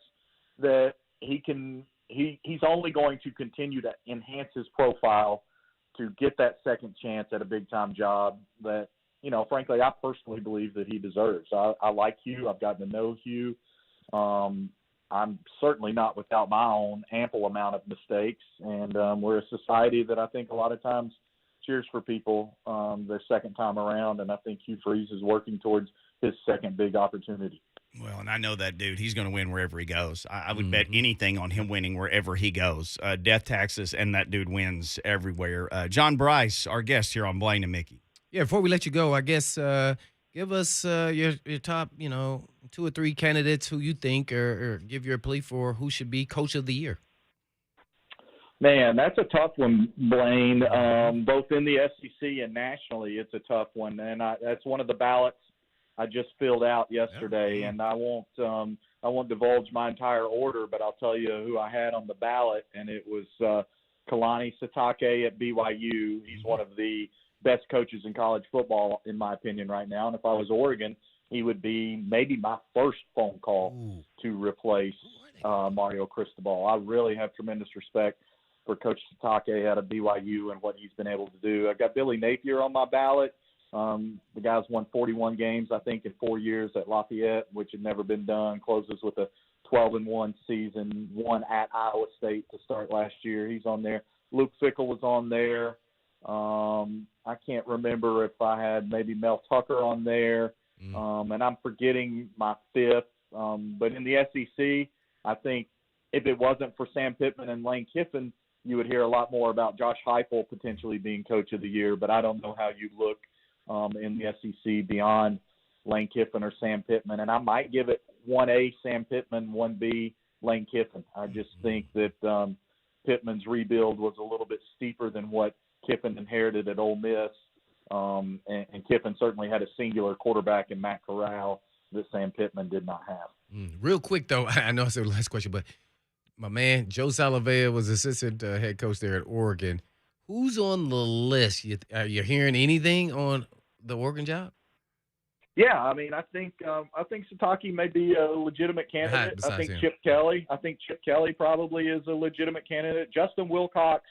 that he's only going to continue to enhance his profile to get that second chance at a big-time job that, frankly, I personally believe that he deserves. I like Hugh. I've gotten to know Hugh. I'm certainly not without my own ample amount of mistakes, and we're a society that I think a lot of times cheers for people their second time around, and I think Hugh Freeze is working towards his second big opportunity. Well, and I know that dude. He's going to win wherever he goes. I would bet anything on him winning wherever he goes. Death taxes, and that dude wins everywhere. John Brice, our guest here on Blaine and Mickey. Yeah, before we let you go, I guess give us your top, 2 or 3 candidates who you think or give your plea for who should be Coach of the Year. Man, that's a tough one, Blaine. Both in the SEC and nationally, it's a tough one. And that's one of the ballots I just filled out yesterday. And I won't divulge my entire order, but I'll tell you who I had on the ballot, and it was Kalani Sitake at BYU. He's one of the best coaches in college football, in my opinion, right now. And if I was Oregon, he would be maybe my first phone call to replace Mario Cristobal. I really have tremendous respect for Coach Sitake out of BYU and what he's been able to do. I got Billy Napier on my ballot. The guy's won 41 games, I think, in 4 years at Lafayette, which had never been done. Closes with a 12-1 season, won at Iowa State to start last year. He's on there. Luke Fickell was on there. I can't remember if I had maybe Mel Tucker on there. And I'm forgetting my fifth. But in the SEC, I think if it wasn't for Sam Pittman and Lane Kiffin, you would hear a lot more about Josh Heupel potentially being Coach of the Year. But I don't know how you look in the SEC beyond Lane Kiffin or Sam Pittman. And I might give it 1A Sam Pittman, 1B Lane Kiffin. I just think that Pittman's rebuild was a little bit steeper than what Kiffin inherited at Ole Miss. And Kiffin certainly had a singular quarterback in Matt Corral that Sam Pittman did not have. Real quick, though, I know I said the last question, but my man, Joe Salavea was assistant head coach there at Oregon. Who's on the list? Are you hearing anything on the Oregon job? Yeah, I mean, I think Sitake may be a legitimate candidate. I think Chip Kelly probably is a legitimate candidate. Justin Wilcox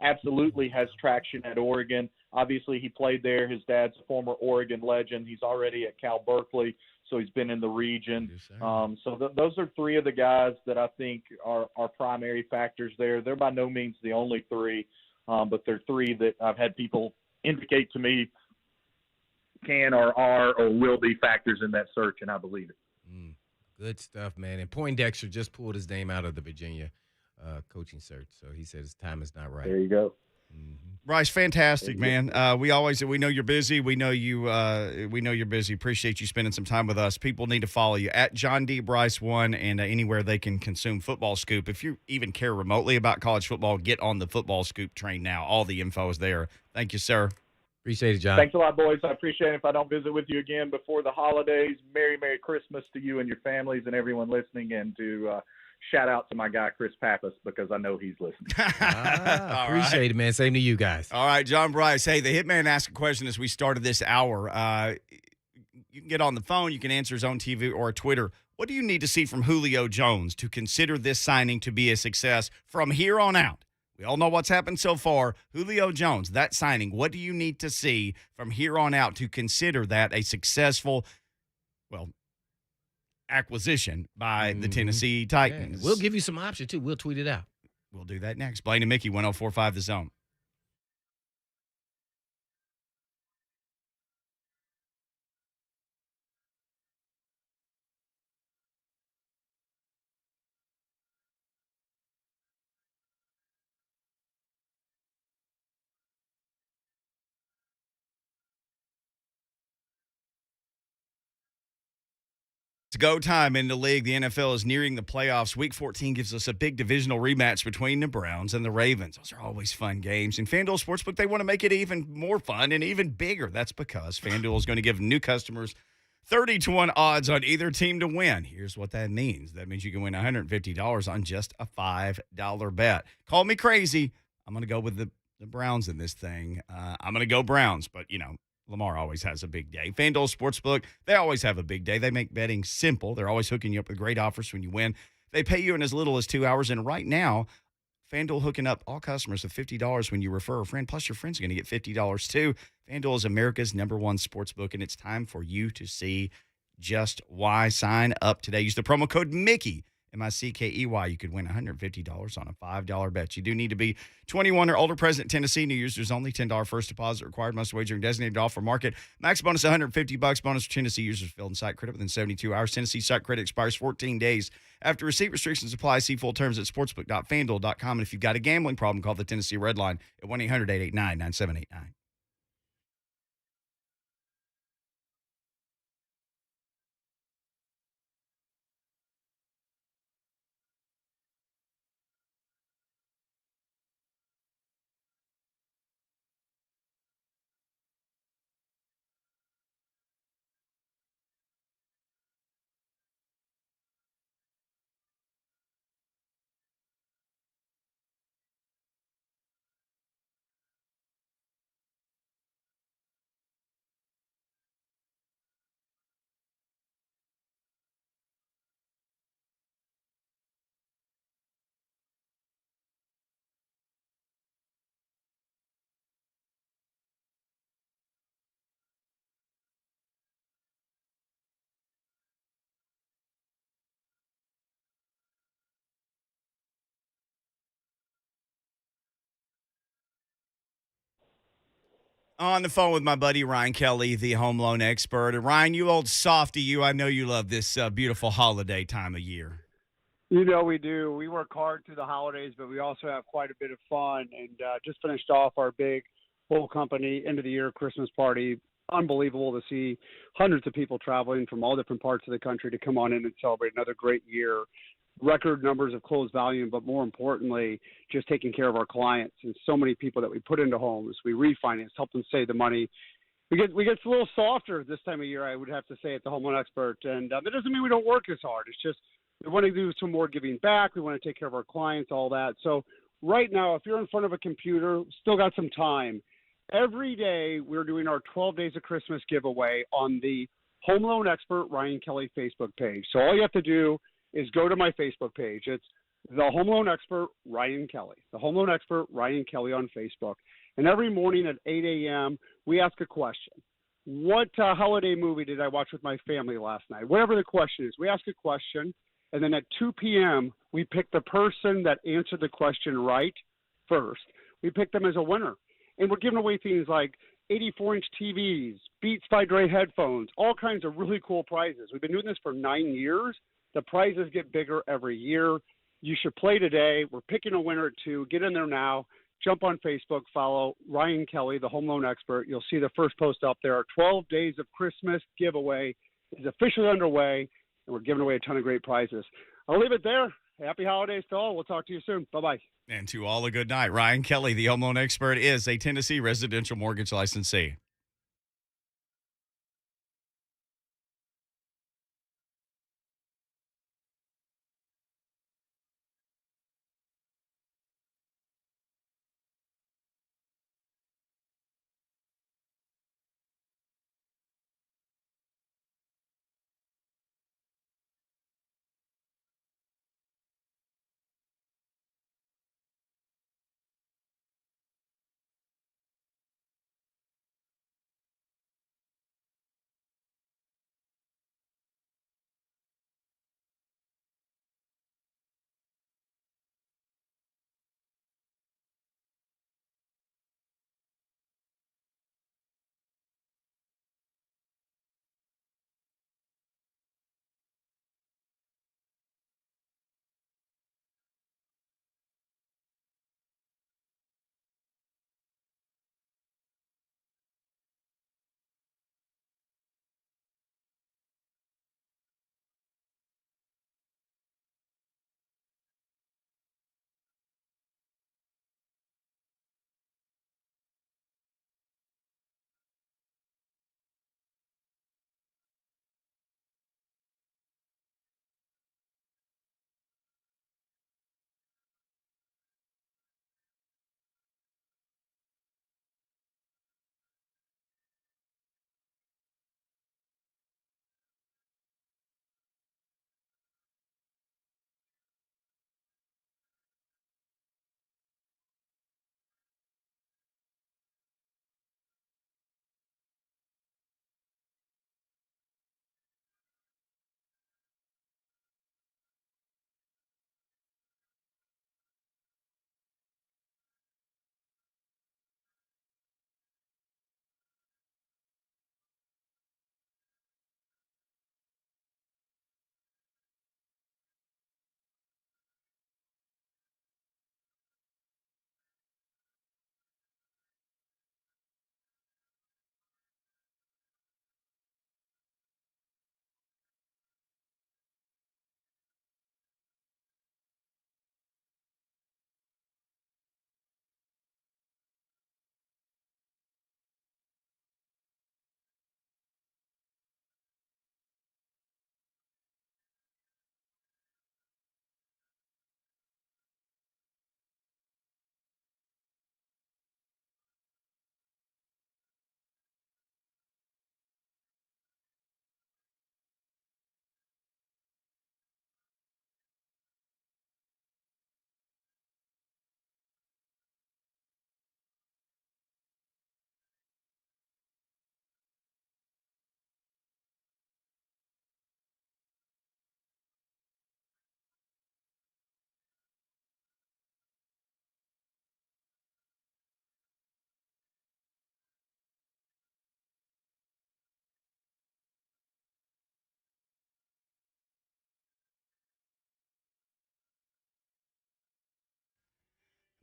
absolutely has traction at Oregon. Obviously, he played there. His dad's a former Oregon legend. He's already at Cal Berkeley, so he's been in the region. Those are three of the guys that I think are primary factors there. They're by no means the only three, but they're three that I've had people indicate to me can or are or will be factors in that search, and I believe it. Good stuff, man. And Poindexter just pulled his name out of the Virginia coaching search, so he said his time is not right. There you go. Bryce, fantastic, man. We know you're busy. We know you're busy. Appreciate you spending some time with us. People need to follow you at John D. Brice 1 and anywhere they can consume Football Scoop. If you even care remotely about college football, get on the Football Scoop train now. All the info is there. Thank you, sir. Appreciate it, John. Thanks a lot, boys. I appreciate it. If I don't visit with you again before the holidays, Merry Christmas to you and your families and everyone listening, and to shout out to my guy Chris Pappas because I know he's listening. Appreciate it, man. Same to you guys. All right, John Brice. Hey, the Hitman asked a question as we started this hour. You can get on the phone. You can answer his own TV or Twitter. What do you need to see from Julio Jones to consider this signing to be a success from here on out? We all know what's happened so far. Julio Jones, that signing, what do you need to see from here on out to consider that a successful, acquisition by the Tennessee Titans? Yeah. We'll give you some options, too. We'll tweet it out. We'll do that next. Blaine and Mickey, 104.5 The Zone. It's go time in the league. The NFL is nearing the playoffs. Week 14 gives us a big divisional rematch between the Browns and the Ravens. Those are always fun games. And FanDuel Sportsbook, they want to make it even more fun and even bigger. That's because FanDuel is going to give new customers 30-1 odds on either team to win. Here's what that means. That means you can win $150 on just a $5 bet. Call me crazy. I'm going to go with the Browns in this thing. I'm going to go Browns, but, Lamar always has a big day. FanDuel Sportsbook, they always have a big day. They make betting simple. They're always hooking you up with great offers when you win. They pay you in as little as 2 hours. And right now, FanDuel hooking up all customers with $50 when you refer a friend. Plus, your friend's going to get $50 too. FanDuel is America's #1 sportsbook, and it's time for you to see just why. Sign up today. Use the promo code Mickey, MICKEY. You could win $150 on a $5 bet. You do need to be 21 or older, present in Tennessee. New users only. $10 first deposit required. Must wager in designated offer market. Max bonus $150. Bonus for Tennessee users filled in site credit within 72 hours. Tennessee site credit expires 14 days after receipt. Restrictions apply. See full terms at sportsbook.fanduel.com. And if you've got a gambling problem, call the Tennessee Red Line at 1-800-889-9789. On the phone with my buddy Ryan Kelly, the home loan expert. And Ryan, you old softy, I know you love this beautiful holiday time of year. We do. We work hard through the holidays, but we also have quite a bit of fun. And just finished off our big whole company end of the year Christmas party. Unbelievable to see hundreds of people traveling from all different parts of the country to come on in and celebrate another great year. Record numbers of closed volume, but more importantly, just taking care of our clients and so many people that we put into homes, we refinance, help them save the money. We get a little softer this time of year, I would have to say, at the Home Loan Expert. And it doesn't mean we don't work as hard. It's just we want to do some more giving back. We want to take care of our clients, all that. So right now, if you're in front of a computer, still got some time. Every day we're doing our 12 Days of Christmas giveaway on the Home Loan Expert Ryan Kelly Facebook page. So all you have to do is go to my Facebook page. It's the Home Loan Expert Ryan Kelly. The Home Loan Expert Ryan Kelly on Facebook. And every morning at 8 a.m., we ask a question. What holiday movie did I watch with my family last night? Whatever the question is, we ask a question. And then at 2 p.m., we pick the person that answered the question right first. We pick them as a winner. And we're giving away things like 84-inch TVs, Beats by Dre headphones, all kinds of really cool prizes. We've been doing this for 9 years. The prizes get bigger every year. You should play today. We're picking a winner at 2. Get in there now. Jump on Facebook. Follow Ryan Kelly, the Home Loan Expert. You'll see the first post up there. Our 12 Days of Christmas giveaway is officially underway, and we're giving away a ton of great prizes. I'll leave it there. Happy holidays to all. We'll talk to you soon. Bye-bye. And to all a good night. Ryan Kelly, the Home Loan Expert, is a Tennessee residential mortgage licensee.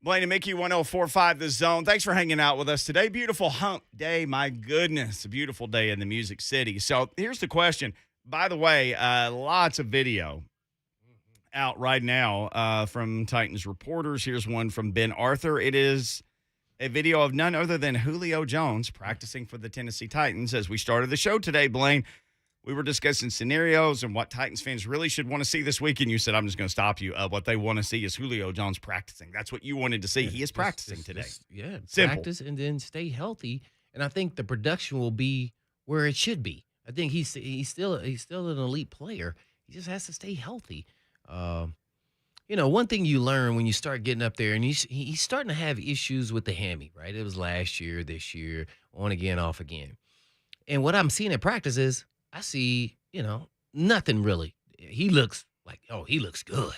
Blaine and Mickey, 1045 The Zone. Thanks for hanging out with us today. Beautiful hump day. My goodness, a beautiful day in the Music City. So here's the question. By the way, lots of video out right now from Titans reporters. Here's one from Ben Arthur. It is a video of none other than Julio Jones practicing for the Tennessee Titans. As we started the show today, Blaine, we were discussing scenarios and what Titans fans really should want to see this week, and you said, I'm just going to stop you. What they want to see is Julio Jones practicing. That's what you wanted to see. He is practicing today. Simple. Practice and then stay healthy, and I think the production will be where it should be. I think he's still an elite player. He just has to stay healthy. One thing you learn when you start getting up there, and he's starting to have issues with the hammy, right? It was last year, this year, on again, off again. And what I'm seeing at practice is I see, nothing really. He looks like, he looks good.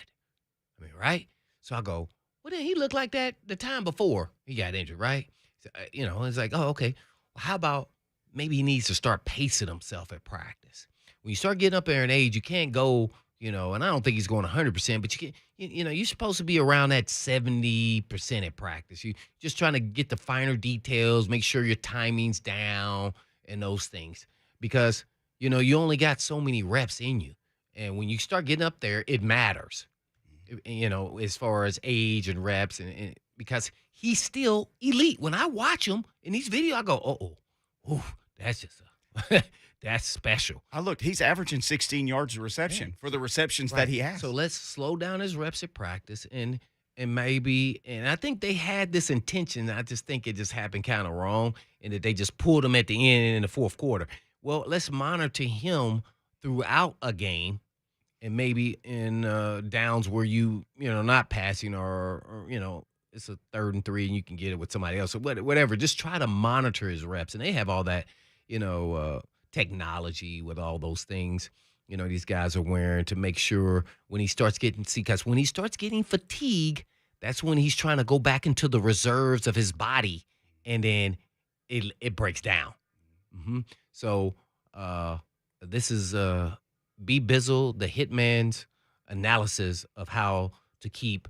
I mean, right? So I go, well, then he looked like that the time before he got injured, right? So, it's like, okay. Well, how about maybe he needs to start pacing himself at practice? When you start getting up there in age, you can't go, and I don't think he's going 100%, but you can, you're supposed to be around that 70% at practice. You just trying to get the finer details, make sure your timing's down and those things. Because you only got so many reps in you. And when you start getting up there, it matters, as far as age and reps. And because he's still elite. When I watch him in these videos, I go, that's just that's special. I looked, he's averaging 16 yards of reception for the receptions that he has. So let's slow down his reps at practice and I think they had this intention. I just think it just happened kind of wrong and that they just pulled him at the end in the fourth quarter. Well, let's monitor him throughout a game and maybe in downs where not passing or it's a 3rd and 3 and you can get it with somebody else or whatever. Just try to monitor his reps. And they have all that, technology with all those things, these guys are wearing to make sure when he starts getting fatigue, that's when he's trying to go back into the reserves of his body and then it breaks down. Mm-hmm. So this is B. Bizzle, the Hitman's analysis of how to keep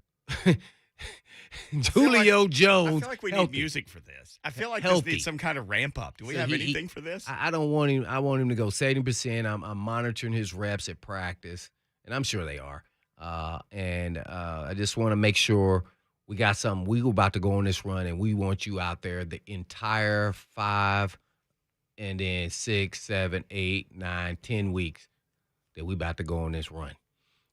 Julio Jones. I feel like we healthy. need music for this. I feel like Healthy. this needs some kind of ramp up. Do we have anything for this? I don't want him. I want him to go 70%. I'm monitoring his reps at practice, and I'm sure they are. I just want to make sure we got something. We were about to go on this run, and we want you out there the entire 5 and then 6, 7, 8, 9, 10 weeks that we about to go on this run.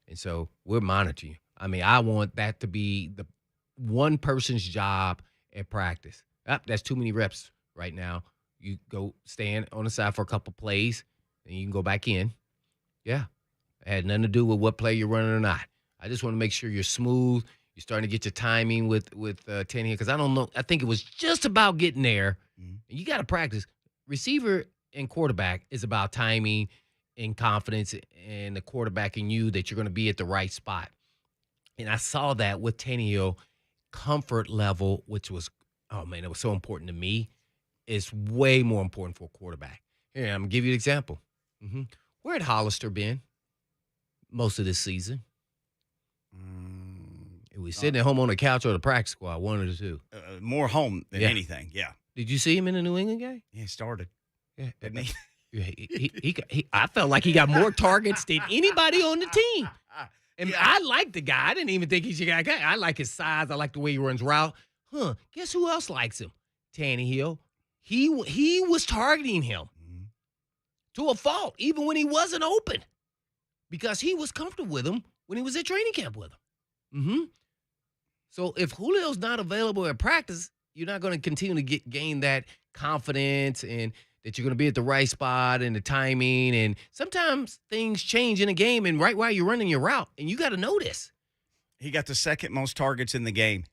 And so we're monitoring you. I mean, I want that to be the one person's job at practice. That's too many reps right now. You go stand on the side for a couple plays, and you can go back in. Yeah. It had nothing to do with what play you're running or not. I just want to make sure you're smooth. You're starting to get your timing with Tannehill because I don't know. I think it was just about getting there. Mm-hmm. And you got to practice. Receiver and quarterback is about timing and confidence and the quarterback in you that you're going to be at the right spot. And I saw that with Tannehill, comfort level, which was, it was so important to me. It's way more important for a quarterback. Here, I'm going to give you an example. Mm-hmm. Where had Hollister been most of this season? He was sitting at home on the couch or the practice squad, one of the two. More home than anything, yeah. Did you see him in the New England game? Yeah, he started. Yeah, didn't he? I felt like he got more targets than anybody on the team. And I like the guy. I didn't even think he's your guy. I like his size. I like the way he runs route. Guess who else likes him? Tannehill. He was targeting him to a fault, even when he wasn't open, because he was comfortable with him when he was at training camp with him. Mm-hmm. So if Julio's not available at practice, you're not going to continue to gain that confidence and that you're going to be at the right spot and the timing. And sometimes things change in a game and right while you're running your route, and you got to know this. He got the second most targets in the game.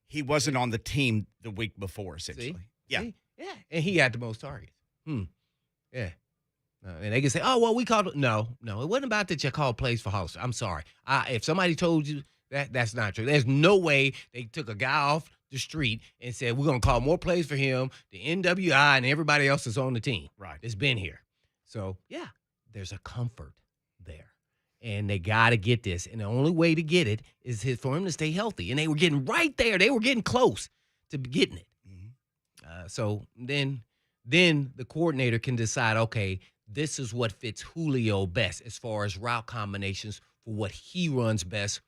He wasn't on the team the week before, essentially. See? Yeah. See? Yeah. And he had the most targets. Yeah. And they can say, oh, well, we called. No, it wasn't about that you called plays for Hollister. I'm sorry. If somebody told you that's not true. There's no way they took a guy off the street and said, we're going to call more plays for him, the NWI, and everybody else is on the team. Right. It's been here. So, yeah, there's a comfort there. and they got to get this. And the only way to get it is for him to stay healthy. And they were getting right there. They were getting close to getting it. So then the coordinator can decide, okay, this is what fits Julio best as far as route combinations for what he runs best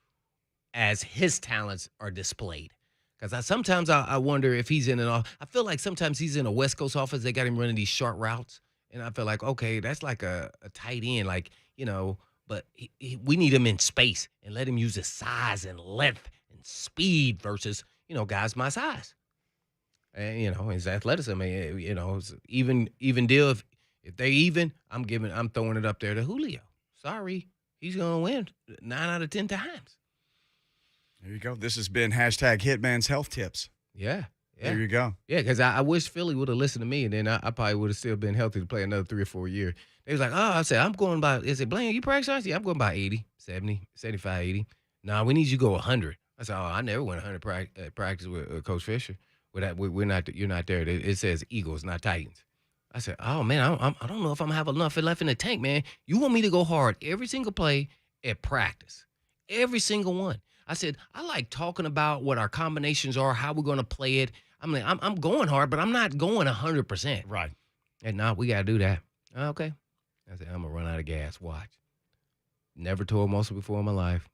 as his talents are displayed. Because sometimes I wonder if he's in I feel like sometimes he's in a West Coast offense. They got him running these short routes. And I feel like, okay, that's like a tight end, like, but we need him in space and let him use his size and length and speed versus, guys my size. And, his athleticism, it's even deal. If they even, I'm throwing it up there to Julio. Sorry, he's going to win 9 out of 10 times. There you go. This has been #Hitman's Health Tips. Yeah. There you go. Yeah, because I wish Philly would have listened to me, and then I probably would have still been healthy to play another 3 or 4 years. They was like, I said, I'm going by, they said, Blaine, you practice? Yeah, I'm going by 80, 70, 75, 80. Nah, we need you to go 100. I said, I never went 100 practice with Coach Fisher. We're not, you're not there. It says Eagles, not Titans. I said, oh, man, I don't know if I'm going to have enough left in the tank, man. You want me to go hard every single play at practice, every single one. I said, I like talking about what our combinations are, how we're going to play it. I'm going hard, but I'm not going 100%. Right. And now we got to do that. Okay. I said, I'm going to run out of gas. Watch. Never tore a muscle before in my life.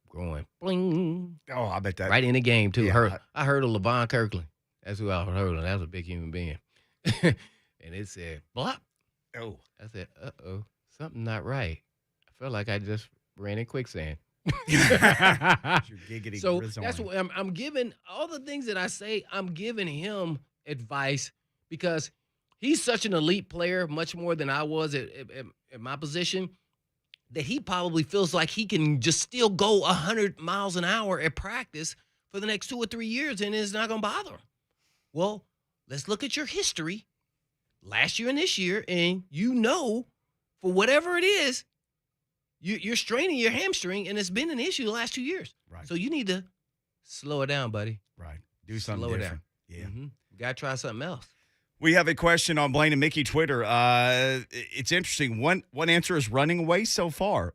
Growing. Bling. Oh, I bet that. Right in the game, too. Yeah, I heard of LeVon Kirkland. That's who I heard of. That was a big human being. And it said, blop. Oh. I said, uh-oh, something not right. I felt like I just ran in quicksand. So that's what I'm giving all the things that I say. I'm giving him advice because he's such an elite player, much more than I was at my position, that he probably feels like he can just still go 100 miles an hour at practice for the next 2 or 3 years, and it's not going to bother him. Well, let's look at your history last year and this year, and for whatever it is, you're straining your hamstring, and it's been an issue the last 2 years. Right. So you need to slow it down, buddy. Right. Do something slow different. It down. Yeah. You got to try something else. We have a question on Blaine and Mickey Twitter. It's interesting. One answer is running away so far.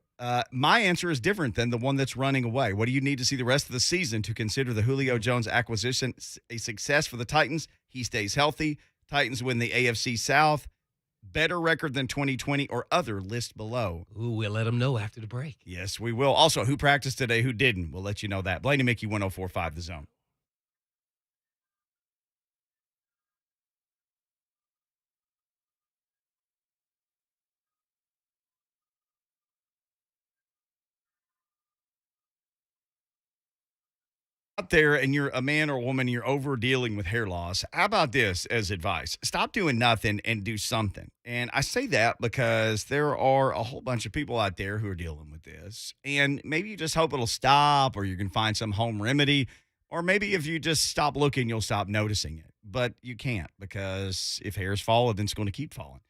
My answer is different than the one that's running away. What do you need to see the rest of the season to consider the Julio Jones acquisition a success for the Titans? He stays healthy. Titans win the AFC South. Better record than 2020 or other list below. Ooh, we'll let them know after the break. Yes, we will. Also, who practiced today, who didn't? We'll let you know that. Blaine and Mickey, 104.5 The Zone. Out there and you're a man or a woman, you're over dealing with hair loss. How about this as advice? Stop doing nothing and do something. And I say that because there are a whole bunch of people out there who are dealing with this. And maybe you just hope it'll stop, or you can find some home remedy. Or maybe if you just stop looking, you'll stop noticing it. But you can't, because if hair's falling, then it's going to keep falling.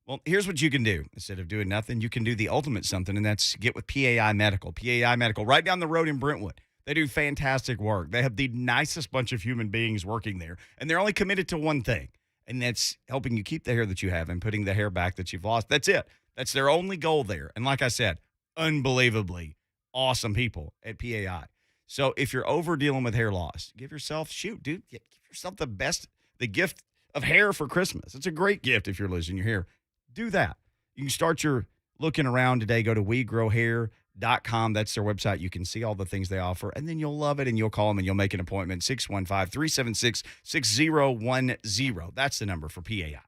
Well, here's what you can do. Instead of doing nothing, you can do the ultimate something, and that's get with PAI Medical. PAI Medical, right down the road in Brentwood. They do fantastic work. They have the nicest bunch of human beings working there, and they're only committed to one thing, and that's helping you keep the hair that you have and putting the hair back that you've lost. That's it. That's their only goal there. And like I said, unbelievably awesome people at PAI. So if you're over dealing with hair loss, give yourself the gift of hair for Christmas. It's a great gift if you're losing your hair. Do that. You can start your looking around today. Go to WeGrowHair.com. That's their website. You can see all the things they offer, and then you'll love it, and you'll call them, and you'll make an appointment, 615-376-6010. That's the number for PAI.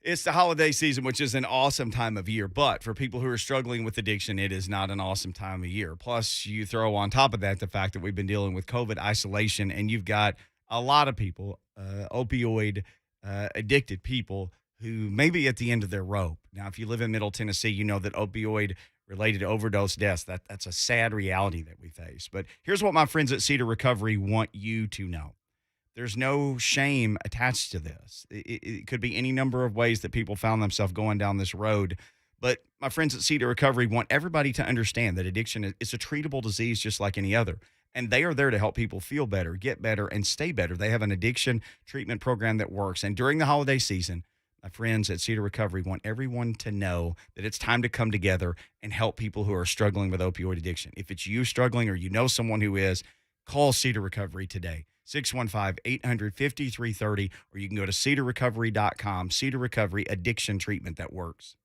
It's the holiday season, which is an awesome time of year. But for people who are struggling with addiction, it is not an awesome time of year. Plus, you throw on top of that the fact that we've been dealing with COVID isolation, and you've got a lot of people, opioid addicted people, who may be at the end of their rope. Now, if you live in Middle Tennessee, you know that opioid related overdose deaths, that's a sad reality that we face. But here's what my friends at Cedar Recovery want you to know. There's no shame attached to this. It could be any number of ways that people found themselves going down this road. But my friends at Cedar Recovery want everybody to understand that addiction is a treatable disease just like any other. And they are there to help people feel better, get better, and stay better. They have an addiction treatment program that works. And during the holiday season, my friends at Cedar Recovery want everyone to know that it's time to come together and help people who are struggling with opioid addiction. If it's you struggling or you know someone who is, call Cedar Recovery today. 615-800-5330, or you can go to cedarrecovery.com. Cedar Recovery, addiction treatment that works.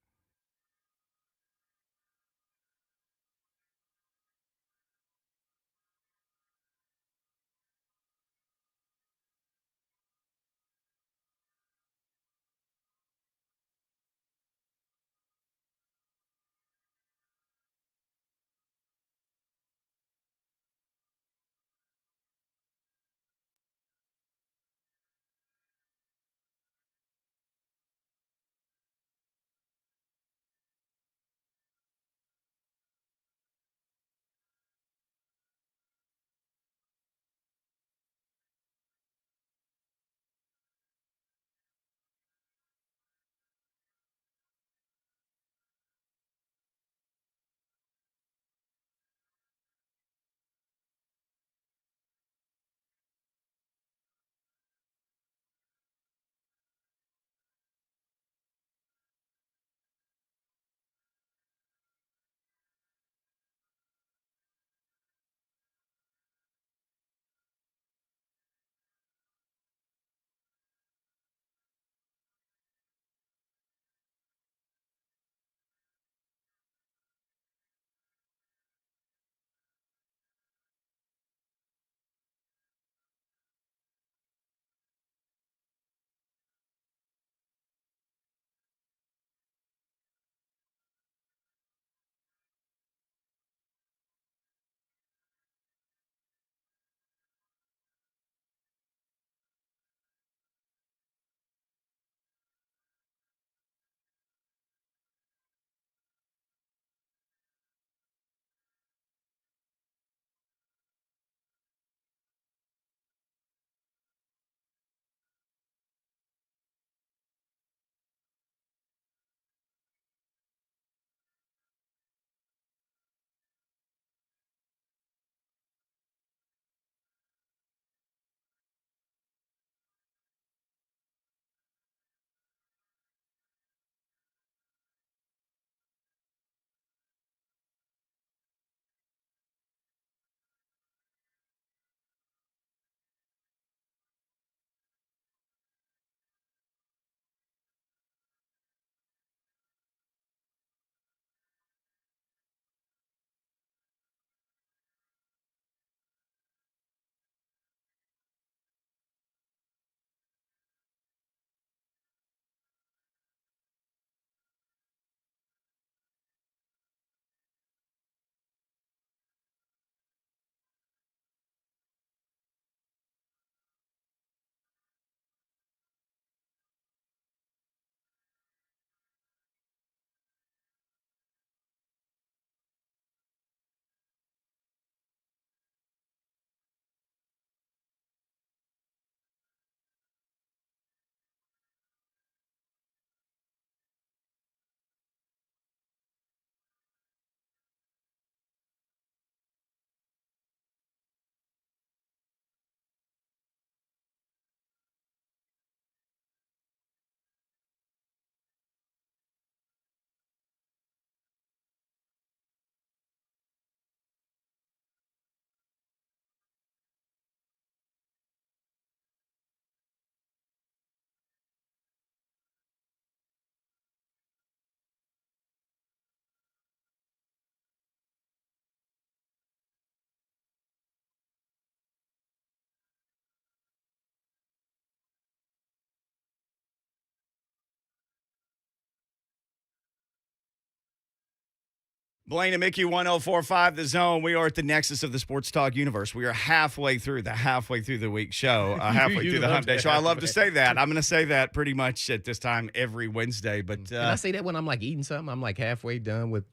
Blaine and Mickey 1045 The Zone. We are at the nexus of the sports talk universe. We are halfway through the week show, halfway through the Hump Day show. I love to say that. I'm going to say that pretty much at this time every Wednesday. But Can I say that when I'm like eating something? I'm like halfway done with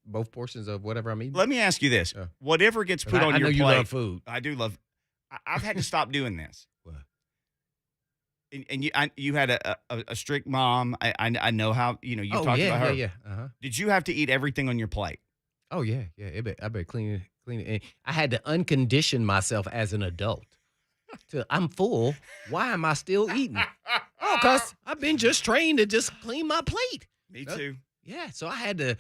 both portions of whatever I'm eating. let me ask you this: whatever gets put on I your know plate, you love food. I do love. I've had to stop doing this. What? And you had a strict mom. I know how you talked about her. Yeah. Uh-huh. Did you have to eat everything on your plate? Oh yeah. I better clean it. And I had to uncondition myself as an adult. I'm full. Why am I still eating? Oh, cause I've been just trained to just clean my plate. Me too. Yeah. So I had to.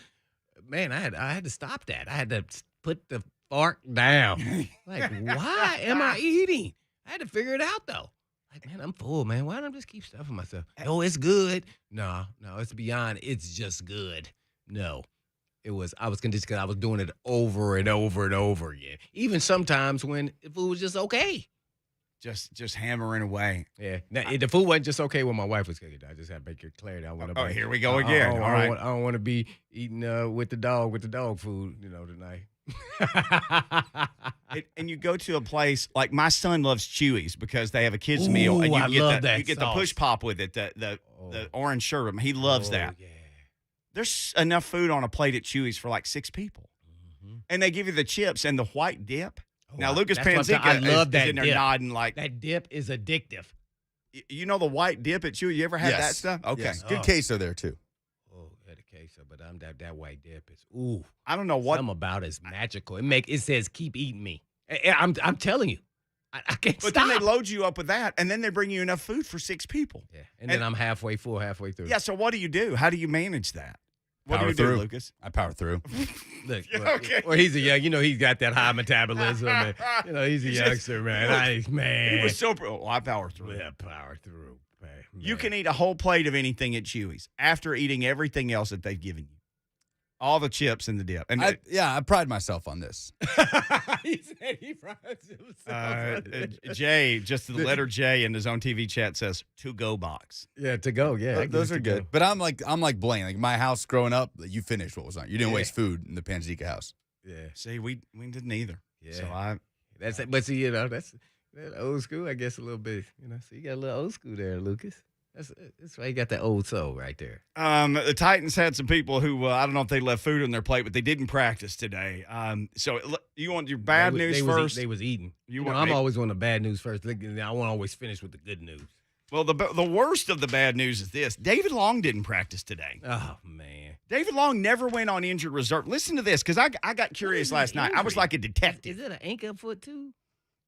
Man, I had to stop that. I had to put the fork down. Like, why am I eating? I had to figure it out though. Like, man, I'm full, man. Why don't I just keep stuffing myself? Oh, it's good. No, it's beyond. It's just good. No, I was conditioned because I was doing it over and over and over again. Even sometimes when the food was just okay. Just hammering away. Yeah. Now, the food wasn't just okay when my wife was cooking. I just had to make it clear that. Oh, here we go again. All right. I don't want to be eating with the dog food, tonight. And you go to a place like my son loves Chewy's because they have a kids meal and you get the push pop with it, the orange sherbet. He loves that. Yeah. There's enough food on a plate at Chewy's for like 6 people, and they give you the chips and the white dip. Now Lucas Panzica is in there nodding like that dip is addictive. You know the white dip at Chewy. You ever had that stuff? Okay, yes. Good queso there too. Oh, had a queso, but that white dip is I don't know what something about it's magical. It says keep eating me. I'm telling you, I can't stop. But then they load you up with that, and then they bring you enough food for 6 people. Yeah, and then I'm halfway full, halfway through. Yeah. So what do you do? How do you manage that? What do you do, Lucas? I power through. Look, okay. Well, he's a young. He's got that high metabolism. And, he's a youngster, man. He was so. I power through. Yeah, power through. Man. You can eat a whole plate of anything at Chewy's after eating everything else that they've given you. All the chips and the dip. And I pride myself on this. He said he prides himself. Jay, just the letter J in his own TV chat says to-go box. Yeah, to go. Yeah, those are good. But I'm like Blaine. Like my house growing up, you finished what was on. You didn't waste food in the Panzica house. Yeah. See, we didn't either. Yeah. So that's it. But see, that's that old school. I guess a little bit. So you got a little old school there, Lucas. That's why you got that old soul right there. The Titans had some people who I don't know if they left food on their plate, but they didn't practice today. So you want your bad news first? They was eating. I'm always on the bad news first. I want to always finish with the good news. Well, the worst of the bad news is this: David Long didn't practice today. Oh man, David Long never went on injured reserve. Listen to this, because I got curious last night. I was like a detective. Is it an ankle foot too?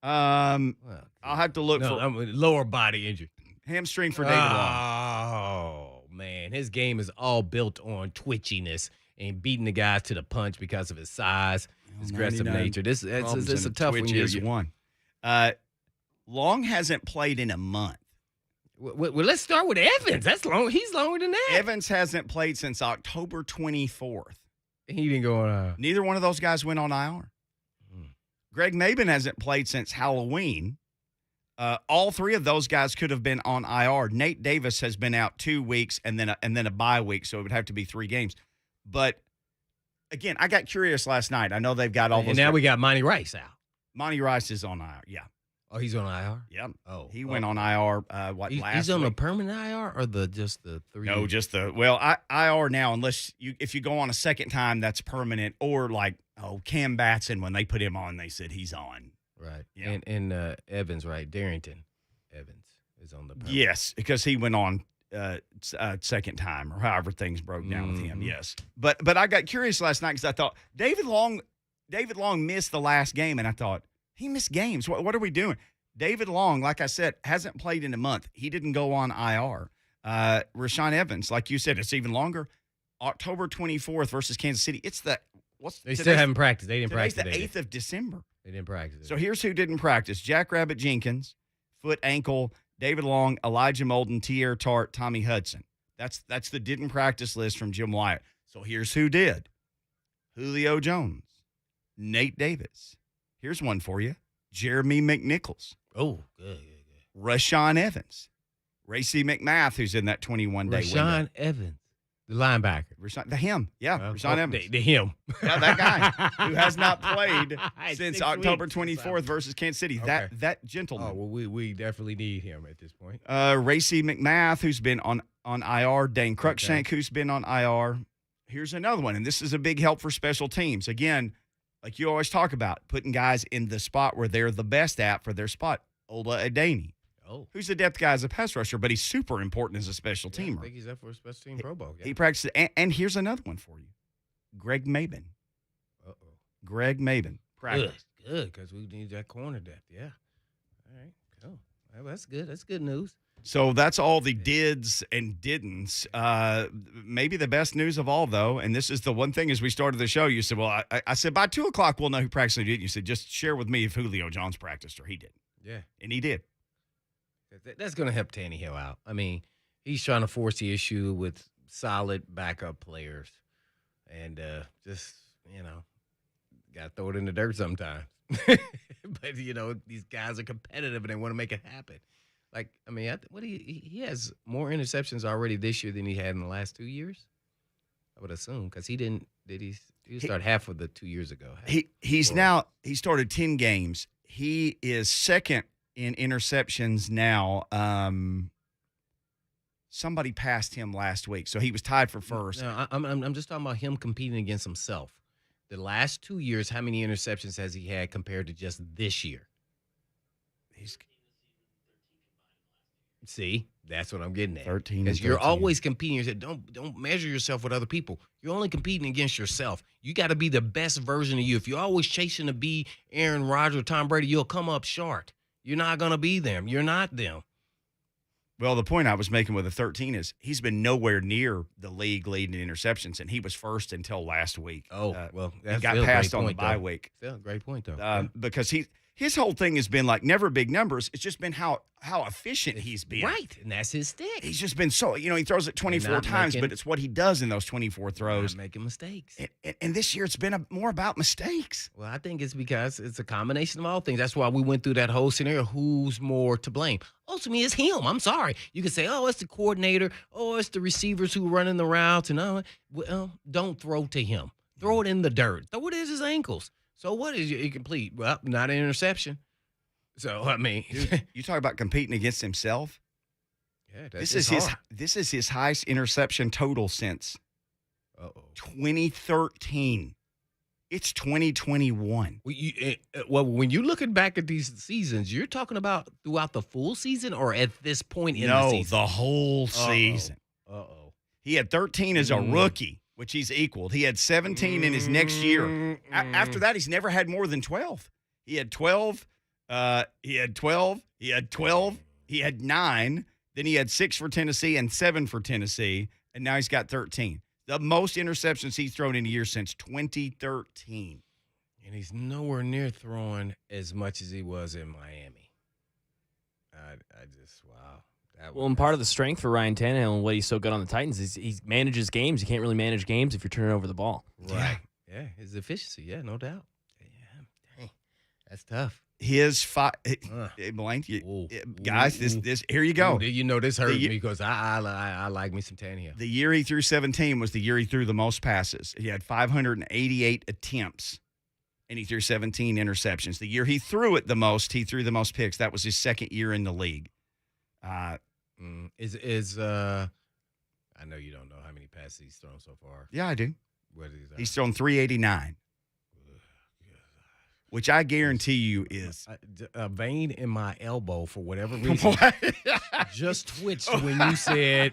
I'll have to look for lower body injury. Hamstring for David Long. Oh, man. His game is all built on twitchiness and beating the guys to the punch because of his size, his aggressive nature. This is a tough one. Long hasn't played in a month. Well, let's start with Evans. That's long. He's longer than that. Evans hasn't played since October 24th. He didn't go on. Neither one of those guys went on IR. Greg Maben hasn't played since Halloween. All 3 of those guys could have been on IR. Nate Davis has been out 2 weeks and then a bye week, so it would have to be 3 games. But again, I got curious last night. I know they've got all those. And now we got Monty Rice out. Monty Rice is on IR. Yeah. Oh, he's on IR. Yeah. Oh, he went on IR. He's on a permanent IR or just the 3? No, just the IR now. Unless if you go on a second time, that's permanent. Or Cam Batson, when they put him on, they said he's on. Right. Yeah. And Evans, right? Darrington Evans is on the permanent. Yes, because he went on second time or however things broke down with him. Yes. But I got curious last night because I thought David Long missed the last game, and I thought he missed games. What are we doing? David Long, like I said, hasn't played in a month. He didn't go on IR. Rashaan Evans, like you said, it's even longer. October 24th versus Kansas City. They still haven't practiced. They didn't practice. Today's the 8th of December. They didn't practice. So here's who didn't practice: Jackrabbit Jenkins, foot, ankle; David Long, Elijah Molden, Tierre Tart, Tommy Hudson. That's the didn't practice list from Jim Wyatt. So here's who did: Julio Jones, Nate Davis. Here's one for you: Jeremy McNichols. Oh, good. Rashaan Evans, Racey McMath, who's in that 21-day window. Rashaan Evans. The linebacker. Him. Yeah, Rashawn Evans. The him. Yeah, that guy who has not played since 6 October weeks. 24th versus Kansas City. Okay. That gentleman. Oh, well, we definitely need him at this point. Racy McMath, who's been on IR. Dane Cruikshank, who's been on IR. Here's another one, and this is a big help for special teams. Again, like you always talk about, putting guys in the spot where they're the best at for their spot. Ola Adani. Oh. Who's the depth guy as a pass rusher, but he's super important as a special teamer. I think he's up for a special team Pro Bowl. Yeah. He practices. And here's another one for you. Greg Maben. Uh-oh. Greg Maben. Practice. Good, because we need that corner depth. Yeah. All right, cool. Well, that's good. That's good news. So that's all the dids and didn'ts. Maybe the best news of all, though, and this is the one thing as we started the show, you said, well, I said, by 2 o'clock, we'll know who practiced and didn't. You said, just share with me if Julio Jones practiced or he didn't. Yeah. And he did. That's going to help Tannehill out. I mean, he's trying to force the issue with solid backup players. And just, got to throw it in the dirt sometimes. But, these guys are competitive and they want to make it happen. Like, I mean, he has more interceptions already this year than he had in the last 2 years? I would assume, because he started half of the 2 years ago. He started 10 games. He is second in interceptions now. Somebody passed him last week, so he was tied for first. No, I'm just talking about him competing against himself. The last 2 years, how many interceptions has he had compared to just this year? See, that's what I'm getting at. 13. Because you're always competing. You said, don't measure yourself with other people. You're only competing against yourself. You got to be the best version of you. If you're always chasing to be Aaron Rodgers or Tom Brady, you'll come up short. You're not going to be them. You're not them. Well, the point I was making with the 13 is he's been nowhere near the league leading in interceptions, and he was first until last week. Oh, well, that's he got still a passed great on the point, bye though. week. Still a great point, though. Because his whole thing has been like never big numbers. It's just been how efficient he's been. Right, and that's his stick. He's just been so, he throws it 24 times, but it's what he does in those 24 throws. Not making mistakes. And this year it's been more about mistakes. Well, I think it's because it's a combination of all things. That's why we went through that whole scenario. Who's more to blame? Ultimately, it's him. I'm sorry. You can say, oh, it's the coordinator. Oh, it's the receivers who are running the routes. And well, don't throw to him. Throw it in the dirt. Throw it at his ankles. So what is incomplete? Well, not an interception. So, I mean. You talk about competing against himself. Yeah, this is his highest interception total since 2013. It's 2021. Well, when you're looking back at these seasons, you're talking about throughout the full season or at this point in the season? No, the whole season. Uh-oh. He had 13 as a rookie, which he's equaled. He had 17 in his next year. After that, he's never had more than 12. He had 12. He had 12. He had 12. He had 9. Then he had 6 for Tennessee and 7 for Tennessee. And now he's got 13. The most interceptions he's thrown in a year since 2013. And he's nowhere near throwing as much as he was in Miami. I just, wow. Well, and part of the strength for Ryan Tannehill and what he's so good on the Titans is he manages games. You can't really manage games if you're turning over the ball. Right. Yeah, his efficiency. Yeah, no doubt. Yeah, dang. That's tough. His Blaine, guys, this here you go. You know this hurt me because I like me some Tannehill. The year he threw 17 was the year he threw the most passes. He had 588 attempts, and he threw 17 interceptions. The year he threw it the most, he threw the most picks. That was his second year in the league. I know you don't know how many passes he's thrown so far. Yeah, I do. What is that? He's thrown 389. Which I guarantee you is a vein in my elbow for whatever reason just twitched when you said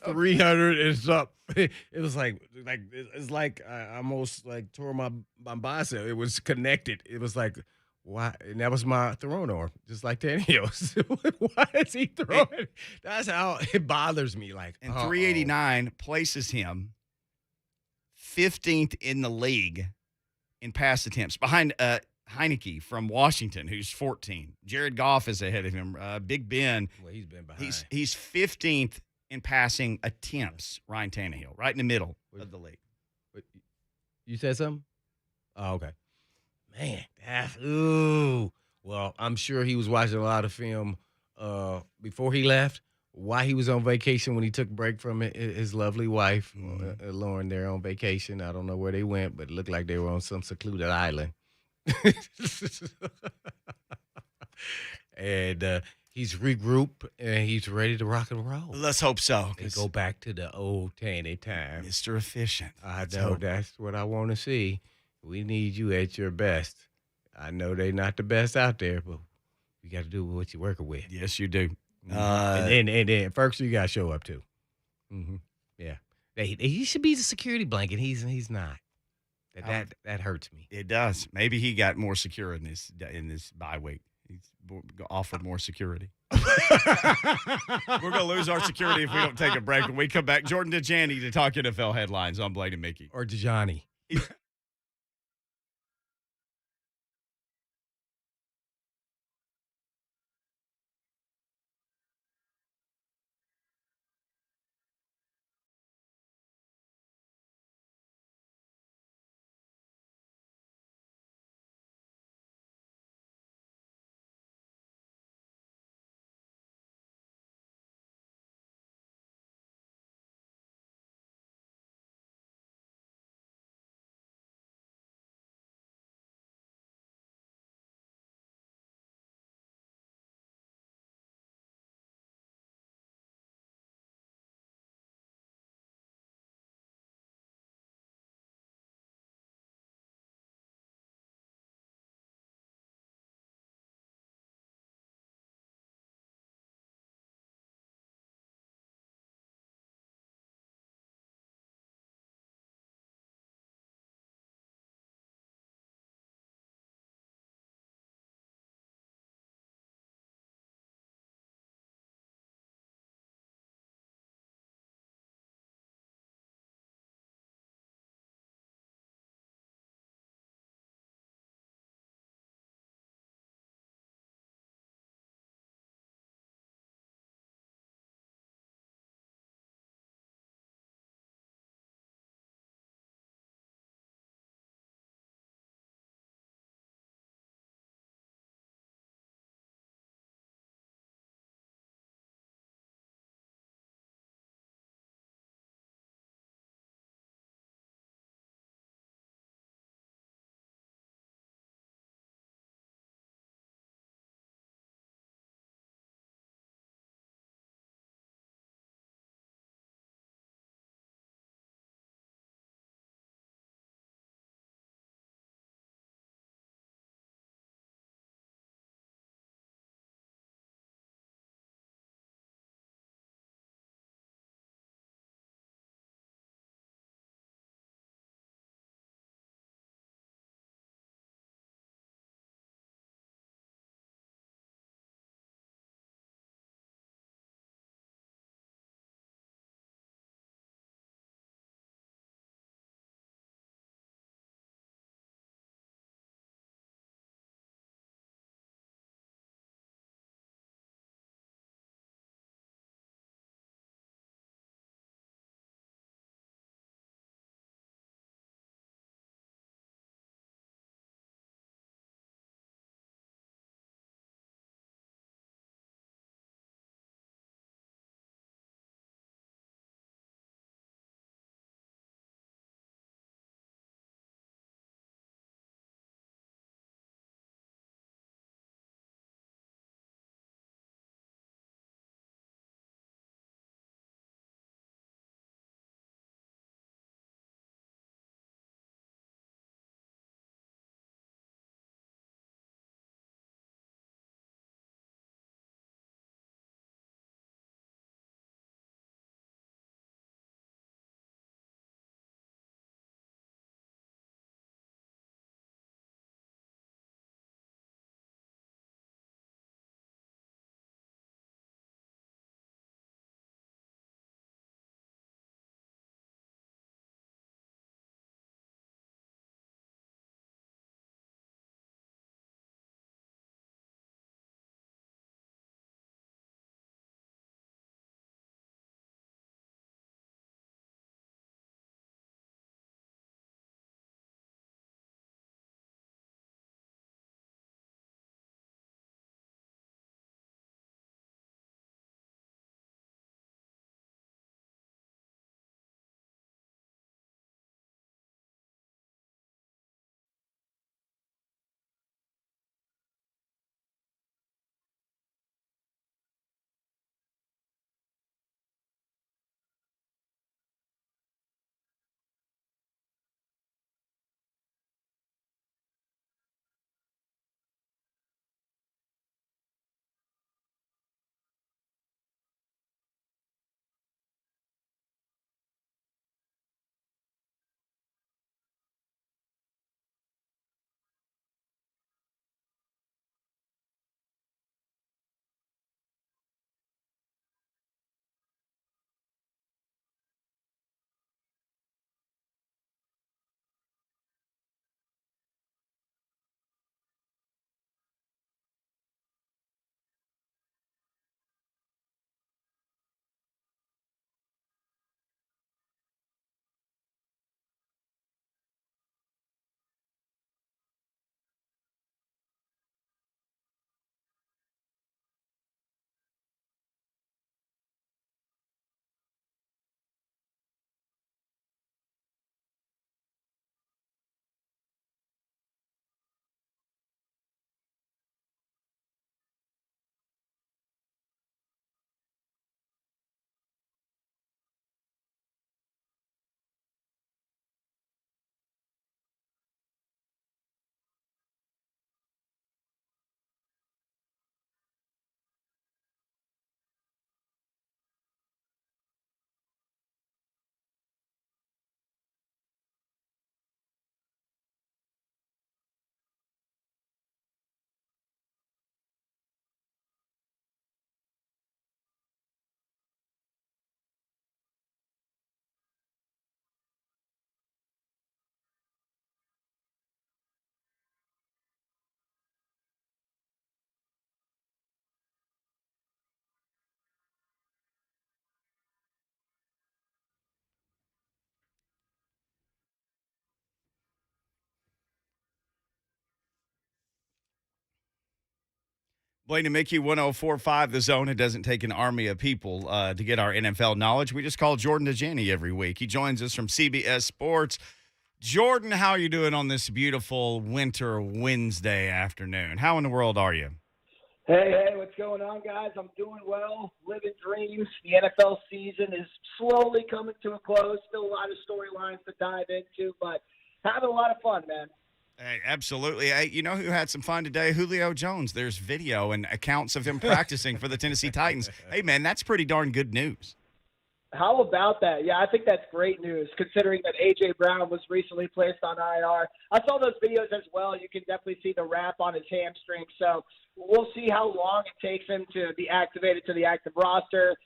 300 is up. It was like it's like I almost like tore my bicep. It was connected. It was like why? And that was my throwing arm, just like Tannehill. Why is he throwing? That's how it bothers me. Like, and 389 places him 15th in the league in pass attempts, behind Heineke from Washington, who's 14. Jared Goff is ahead of him. Big Ben. Well, he's been behind. He's 15th in passing attempts. Ryan Tannehill, right in the middle of the league. You said something? Oh, okay. Man, ooh. Well, I'm sure he was watching a lot of film before he left. why he was on vacation when he took a break from his lovely wife, Lauren. They're on vacation. I don't know where they went, but it looked like they were on some secluded island. And he's regrouped and he's ready to rock and roll. Let's hope so. And go back to the old Tanny time. Mr. Efficient. I know that's what I want to see. We need you at your best. I know they're not the best out there, but you got to do what you're working with. Yes, you do. And then first you got to show up too. Yeah, he should be the security blanket. He's not. That hurts me. It does. Maybe he got more secure in this bye week. He's offered more security. We're going to lose our security if we don't take a break. When we come back, Jordan Dajani to talk NFL headlines on Blaine and Mickey. Or Dajani. Blaine and Mickey, 104.5 The Zone. It doesn't take an army of people to get our NFL knowledge. We just call Jordan Dajani every week. He joins us from CBS Sports. Jordan, how are you doing on this beautiful winter Wednesday afternoon? How in the world are you? Hey, what's going on, guys? I'm doing well, living dreams. The NFL season is slowly coming to a close. Still a lot of storylines to dive into, but having a lot of fun, man. Hey, absolutely. Hey, you know who had some fun today? Julio Jones. There's video and accounts of him practicing for the Tennessee Titans. Hey, man, that's pretty darn good news. How about that? Yeah, I think that's great news, considering that A.J. Brown was recently placed on IR. I saw those videos as well. You can definitely see the wrap on his hamstring. So we'll see how long it takes him to be activated to the active roster,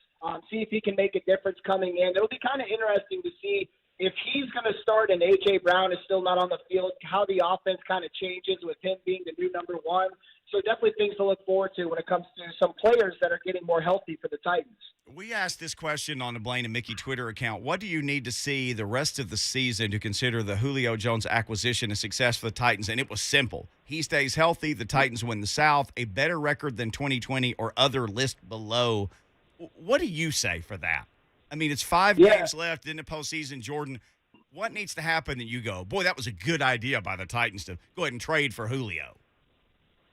see if he can make a difference coming in. It'll be kind of interesting to see if he's going to start and A.J. Brown is still not on the field, how the offense kind of changes with him being the new number one. So definitely things to look forward to when it comes to some players that are getting more healthy for the Titans. We asked this question on the Blaine and Mickey Twitter account. What do you need to see the rest of the season to consider the Julio Jones acquisition a success for the Titans? And it was simple. He stays healthy, the Titans win the South, a better record than 2020 or other list below. What do you say for that? I mean, it's 5 games left in the postseason, Jordan. What needs to happen that you go, boy, that was a good idea by the Titans to go ahead and trade for Julio?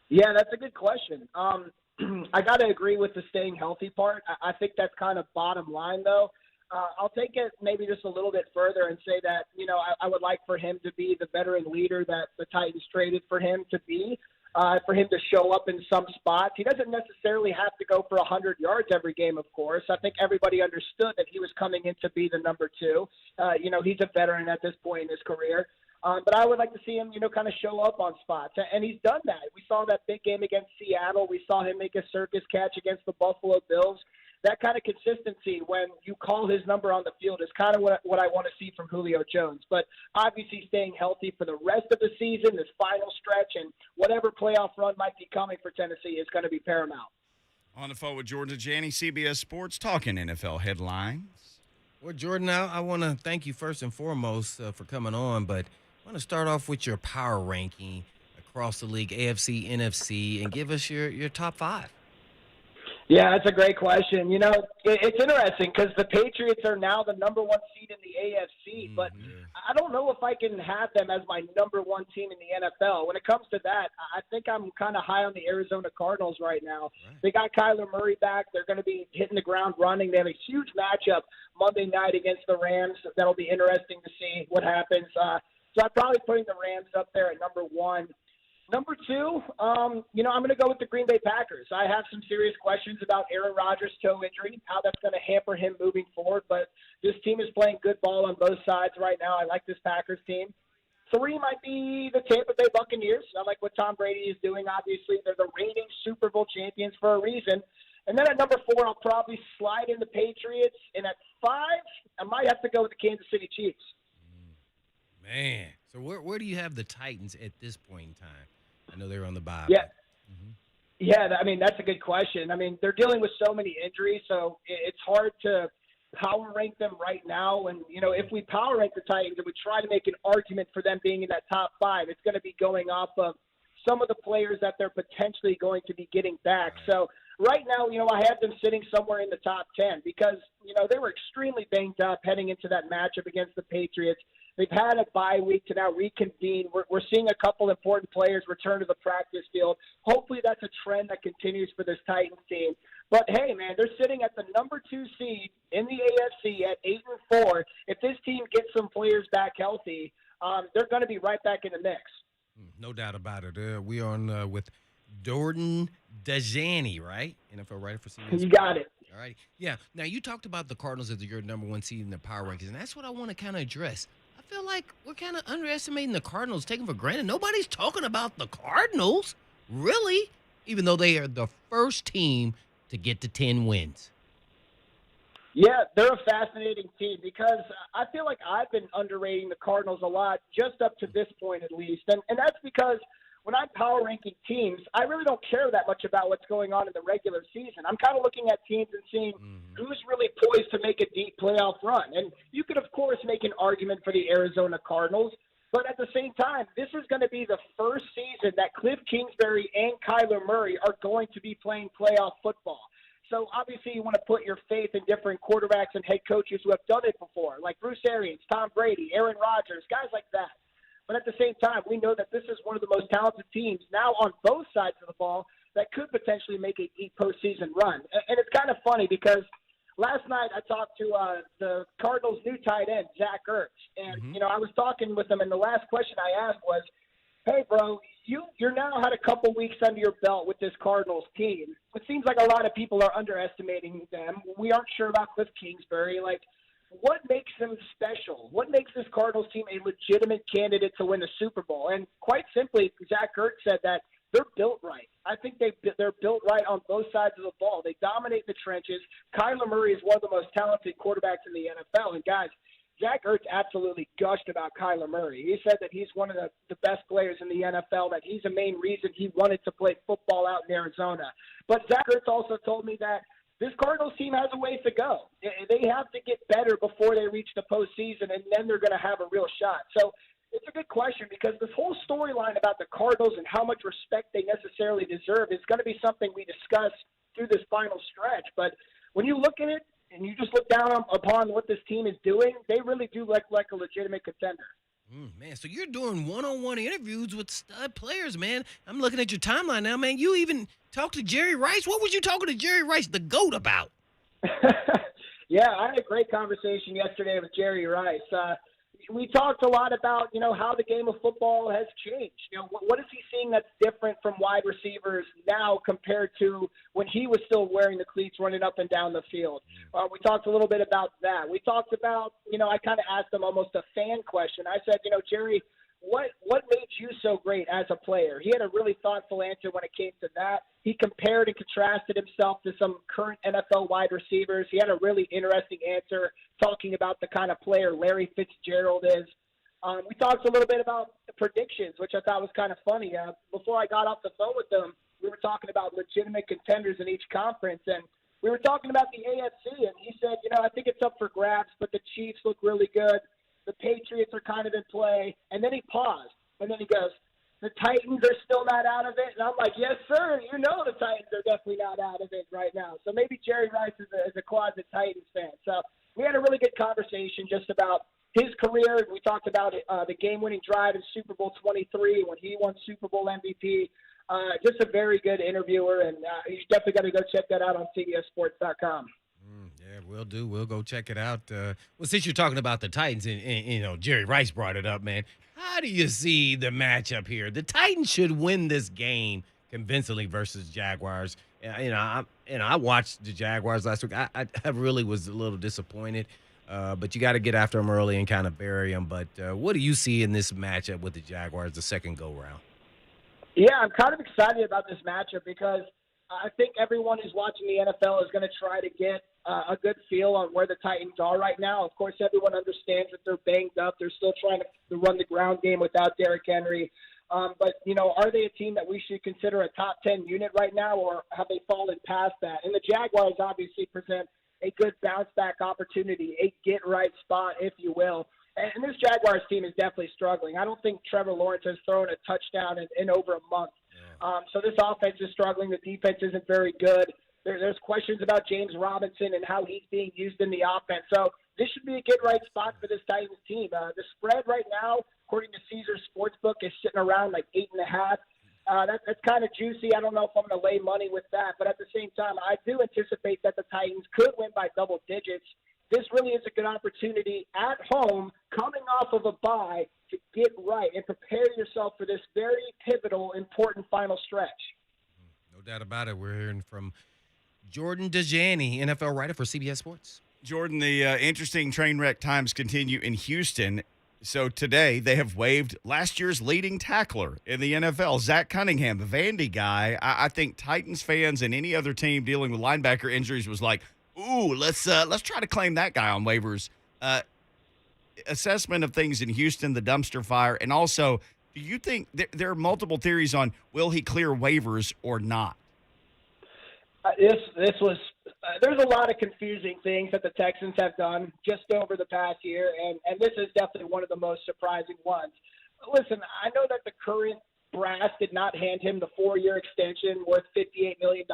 Yeah, that's a good question. I got to agree with the staying healthy part. I think that's kind of bottom line, though. I'll take it maybe just a little bit further and say that, you know, I would like for him to be the veteran leader that the Titans traded for him to be, for him to show up in some spots. He doesn't necessarily have to go for 100 yards every game, of course. I think everybody understood that he was coming in to be the number two. You know, he's a veteran at this point in his career. But I would like to see him, you know, kind of show up on spots. And he's done that. We saw that big game against Seattle. We saw him make a circus catch against the Buffalo Bills. That kind of consistency when you call his number on the field is kind of what I want to see from Julio Jones. But obviously staying healthy for the rest of the season, this final stretch, and whatever playoff run might be coming for Tennessee is going to be paramount. On the phone with Jordan Dajani, CBS Sports, talking NFL headlines. Well, Jordan, I want to thank you first and foremost for coming on, but I want to start off with your power ranking across the league, AFC, NFC, and give us your top five. Yeah, that's a great question. You know, it's interesting because the Patriots are now the number one seed in the AFC, but I don't know if I can have them as my number one team in the NFL. When it comes to that, I think I'm kind of high on the Arizona Cardinals right now. Right. They got Kyler Murray back. They're going to be hitting the ground running. They have a huge matchup Monday night against the Rams. That'll be interesting to see what happens. So I'm probably putting the Rams up there at number one. Number two, you know, I'm going to go with the Green Bay Packers. I have some serious questions about Aaron Rodgers' toe injury, how that's going to hamper him moving forward. But this team is playing good ball on both sides right now. I like this Packers team. Three might be the Tampa Bay Buccaneers. I like what Tom Brady is doing. Obviously, they're the reigning Super Bowl champions for a reason. And then at number four, I'll probably slide in the Patriots. And at five, I might have to go with the Kansas City Chiefs. Man, so where do you have the Titans at this point in time? I know they're on the bye. Yeah. Yeah, I mean, that's a good question. I mean, they're dealing with so many injuries, so it's hard to power rank them right now. And, you know, if we power rank the Titans and we try to make an argument for them being in that top five, it's going to be going off of some of the players that they're potentially going to be getting back. So right now, you know, I have them sitting somewhere in the top 10 because, you know, they were extremely banged up heading into that matchup against the Patriots. They've had a bye week to now reconvene. We're seeing a couple important players return to the practice field. Hopefully that's a trend that continues for this Titans team. But, hey, man, they're sitting at the number 2 seed in the AFC at 8-4. If this team gets some players back healthy, they're going to be right back in the mix. No doubt about it. We are on with Jordan Dajani, right? NFL writer for CBS. You got it. All right. Yeah. Now, you talked about the Cardinals as your number 1 seed in the power rankings, and that's what I want to kind of address. I feel like we're kind of underestimating the Cardinals, taking for granted. Nobody's talking about the Cardinals, really, even though they are the first team to get to 10 wins. Yeah, they're a fascinating team because I feel like I've been underrating the Cardinals a lot, just up to this point at least. And that's because when I'm power ranking teams, I really don't care that much about what's going on in the regular season. I'm kind of looking at teams and seeing who's really poised to make a deep playoff run. And you could, of course, make an argument for the Arizona Cardinals, But at the same time, this is going to be the first season that Cliff Kingsbury and Kyler Murray are going to be playing playoff football. So obviously you want to put your faith in different quarterbacks and head coaches who have done it before, like Bruce Arians, Tom Brady, Aaron Rodgers, guys like that. But at the same time, we know that this is one of the most talented teams now on both sides of the ball that could potentially make a deep postseason run. And it's kind of funny because last night I talked to the Cardinals' new tight end, Zach Ertz. And, I was talking with him, and the last question I asked was, hey, bro, you're now had a couple weeks under your belt with this Cardinals team. It seems like a lot of people are underestimating them. We aren't sure about Cliff Kingsbury. Like, what makes them special? What makes this Cardinals team a legitimate candidate to win the Super Bowl? And quite simply, Zach Ertz said that they're built right. I think they're built right on both sides of the ball. They dominate the trenches. Kyler Murray is one of the most talented quarterbacks in the NFL. And, guys, Zach Ertz absolutely gushed about Kyler Murray. He said that he's one of the best players in the NFL, that he's the main reason he wanted to play football out in Arizona. But Zach Ertz also told me that this Cardinals team has a ways to go. They have to get better before they reach the postseason, and then they're going to have a real shot. So it's a good question, because this whole storyline about the Cardinals and how much respect they necessarily deserve is going to be something we discuss through this final stretch. But when you look at it and you just look down upon what this team is doing, they really do look like a legitimate contender. Man, so you're doing one-on-one interviews with stud players, man. I'm looking at your timeline now, man. You even talked to Jerry Rice. What was you talking to Jerry Rice, the GOAT, about? Yeah, I had a great conversation yesterday with Jerry Rice. We talked a lot about, how the game of football has changed. What is he seeing that's different from wide receivers now compared to when he was still wearing the cleats running up and down the field? We talked a little bit about that. We talked about, I kind of asked him almost a fan question. I said, Jerry, what made you so great as a player? He had a really thoughtful answer when it came to that. He compared and contrasted himself to some current NFL wide receivers. He had a really interesting answer talking about the kind of player Larry Fitzgerald is. We talked a little bit about the predictions, which I thought was kind of funny. Before I got off the phone with them, we were talking about legitimate contenders in each conference, and we were talking about the AFC, and he said, I think it's up for grabs, but the Chiefs look really good. The Patriots are kind of in play. And then he paused. And then he goes, the Titans are still not out of it. And I'm like, yes, sir. The Titans are definitely not out of it right now. So maybe Jerry Rice is a closet Titans fan. So we had a really good conversation just about his career. We talked about the game-winning drive in Super Bowl 23 when he won Super Bowl MVP. Just a very good interviewer. And you definitely got to go check that out on CBSSports.com. Yeah, we'll do. We'll go check it out. Well, since you're talking about the Titans, and Jerry Rice brought it up, man, how do you see the matchup here? The Titans should win this game convincingly versus Jaguars. I watched the Jaguars last week. I really was a little disappointed, but you got to get after them early and kind of bury them. But what do you see in this matchup with the Jaguars, the second go-round? Yeah, I'm kind of excited about this matchup because I think everyone who's watching the NFL is going to try to get a good feel on where the Titans are right now. Of course, everyone understands that they're banged up. They're still trying to run the ground game without Derrick Henry. But, are they a team that we should consider a top 10 unit right now, or have they fallen past that? And the Jaguars obviously present a good bounce-back opportunity, a get-right spot, if you will. And this Jaguars team is definitely struggling. I don't think Trevor Lawrence has thrown a touchdown in over a month. So this offense is struggling. The defense isn't very good. There's questions about James Robinson and how he's being used in the offense. So this should be a get-right spot for this Titans team. The spread right now, according to Caesars Sportsbook, is sitting around like 8.5. That's kind of juicy. I don't know if I'm going to lay money with that. But at the same time, I do anticipate that the Titans could win by double digits. This really is a good opportunity at home, coming off of a bye, to get right and prepare yourself for this very pivotal, important final stretch. No doubt about it. We're hearing from Jordan Dajani, NFL writer for CBS Sports. Jordan, the interesting train wreck times continue in Houston. So today they have waived last year's leading tackler in the NFL, Zach Cunningham, the Vandy guy. I think Titans fans and any other team dealing with linebacker injuries was like, ooh, let's try to claim that guy on waivers. Assessment of things in Houston, the dumpster fire, and also, do you think there are multiple theories on will he clear waivers or not? This was there's a lot of confusing things that the Texans have done just over the past year, and this is definitely one of the most surprising ones. listen, I know that the current brass did not hand him the 4-year extension worth $58 million,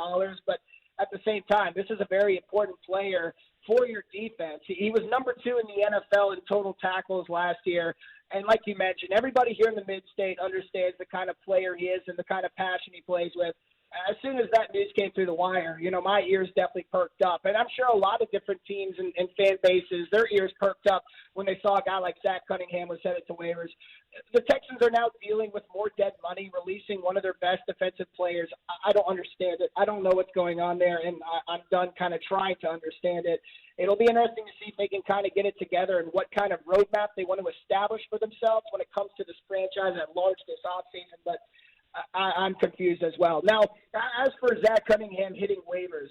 but at the same time, this is a very important player for your defense. He was number 2 in the NFL in total tackles last year. And like you mentioned, everybody here in the mid-state understands the kind of player he is and the kind of passion he plays with. As soon as that news came through the wire, my ears definitely perked up. And I'm sure a lot of different teams and fan bases, their ears perked up when they saw a guy like Zach Cunningham was headed to waivers. The Texans are now dealing with more dead money, releasing one of their best defensive players. I don't understand it. I don't know what's going on there, and I'm done kind of trying to understand it. It'll be interesting to see if they can kind of get it together and what kind of roadmap they want to establish for themselves when it comes to this franchise at large this offseason. But I'm confused as well. Now, as for Zach Cunningham hitting waivers,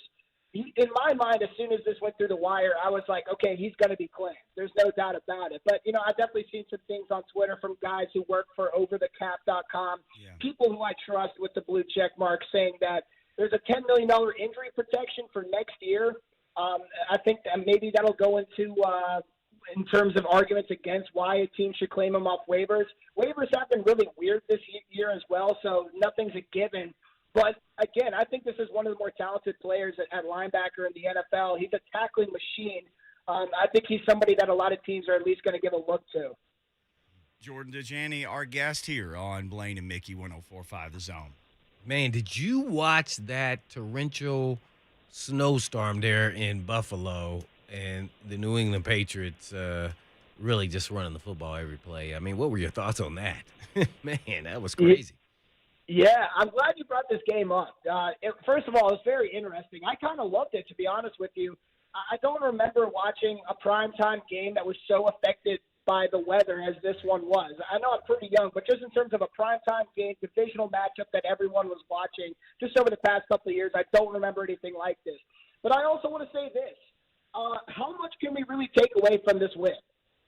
in my mind, as soon as this went through the wire, I was like, okay, he's going to be claimed. There's no doubt about it. But, I've definitely seen some things on Twitter from guys who work for overthecap.com, people who I trust with the blue check mark, saying that there's a $10 million injury protection for next year. I think that maybe that'll go into in terms of arguments against why a team should claim him off waivers. Waivers have been really weird this year as well, so nothing's a given. But, again, I think this is one of the more talented players at linebacker in the NFL. He's a tackling machine. I think he's somebody that a lot of teams are at least going to give a look to. Jordan Dajani, our guest here on Blaine and Mickey 104.5 The Zone. Man, did you watch that torrential snowstorm there in Buffalo and the New England Patriots really just running the football every play? I mean, what were your thoughts on that? Man, that was crazy. Yeah, I'm glad you brought this game up. First of all, it was very interesting. I kind of loved it, to be honest with you. I don't remember watching a primetime game that was so affected by the weather as this one was. I know I'm pretty young, but just in terms of a primetime game, divisional matchup that everyone was watching, just over the past couple of years, I don't remember anything like this. But I also want to say this. How much can we really take away from this win?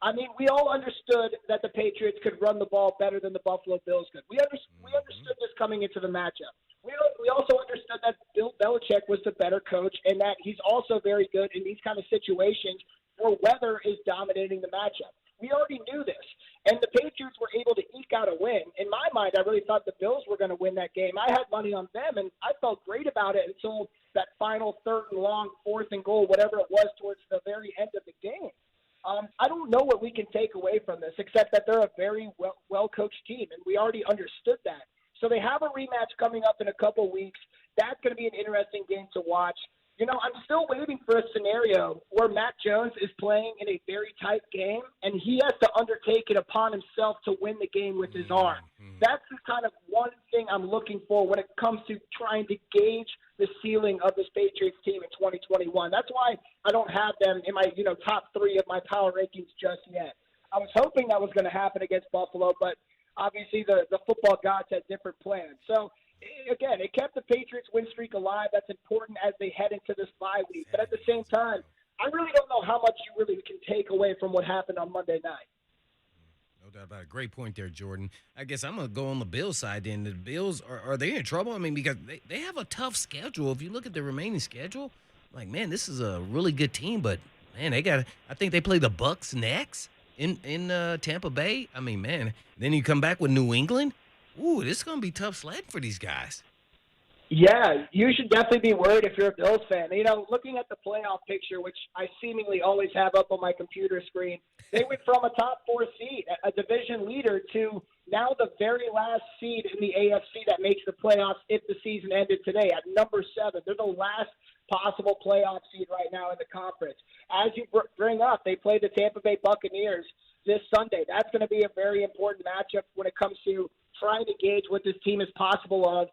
I mean, we all understood that the Patriots could run the ball better than the Buffalo Bills could. We understood this coming into the matchup. We also understood that Bill Belichick was the better coach and that he's also very good in these kind of situations where weather is dominating the matchup. We already knew this, and the Patriots were able to eke out a win. In my mind, I really thought the Bills were going to win that game. I had money on them, and I felt great about it until that final 3rd and long, 4th and goal, whatever it was, towards the very end of the game. I don't know what we can take away from this, except that they're a very well-coached team, and we already understood that. So they have a rematch coming up in a couple weeks. That's going to be an interesting game to watch. I'm still waiting for a scenario where Matt Jones is playing in a very tight game, and he has to undertake it upon himself to win the game with his arm. That's the kind of one thing I'm looking for when it comes to trying to gauge the ceiling of this Patriots team in 2021. That's why I don't have them in my top 3 of my power rankings just yet. I was hoping that was going to happen against Buffalo, but obviously the football gods had different plans. So, again, it kept the Patriots win streak alive. That's important as they head into this bye week. But at the same time, I really don't know how much you really can take away from what happened on Monday night. No doubt about it. Great point there, Jordan. I guess I'm going to go on the Bills side then. The Bills, are they in trouble? I mean, because they have a tough schedule. If you look at the remaining schedule, like, man, this is a really good team. But, man, I think they play the Bucs next in Tampa Bay. I mean, man, then you come back with New England. Ooh, this is going to be tough sledding for these guys. Yeah, you should definitely be worried if you're a Bills fan. Looking at the playoff picture, which I seemingly always have up on my computer screen, they went from a top 4 seed, a division leader, to now the very last seed in the AFC that makes the playoffs if the season ended today at number 7. They're the last possible playoff seed right now in the conference. As you bring up, they play the Tampa Bay Buccaneers this Sunday. That's going to be a very important matchup when it comes to trying to gauge what this team is possible of,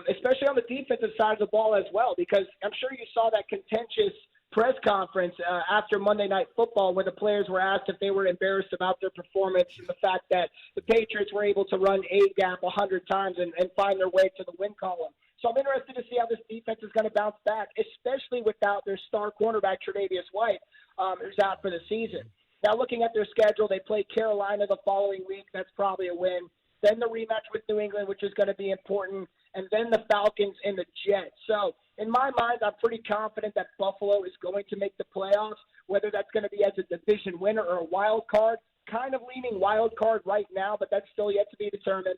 especially on the defensive side of the ball as well, because I'm sure you saw that contentious press conference after Monday Night Football where the players were asked if they were embarrassed about their performance and the fact that the Patriots were able to run A-gap 100 times and find their way to the win column. So I'm interested to see how this defense is going to bounce back, especially without their star cornerback, Tre'Davious White, who's out for the season. Now, looking at their schedule, they play Carolina the following week. That's probably a win. Then the rematch with New England, which is going to be important, and then the Falcons and the Jets. So, in my mind, I'm pretty confident that Buffalo is going to make the playoffs, whether that's going to be as a division winner or a wild card. kind of leaning wild card right now, but that's still yet to be determined.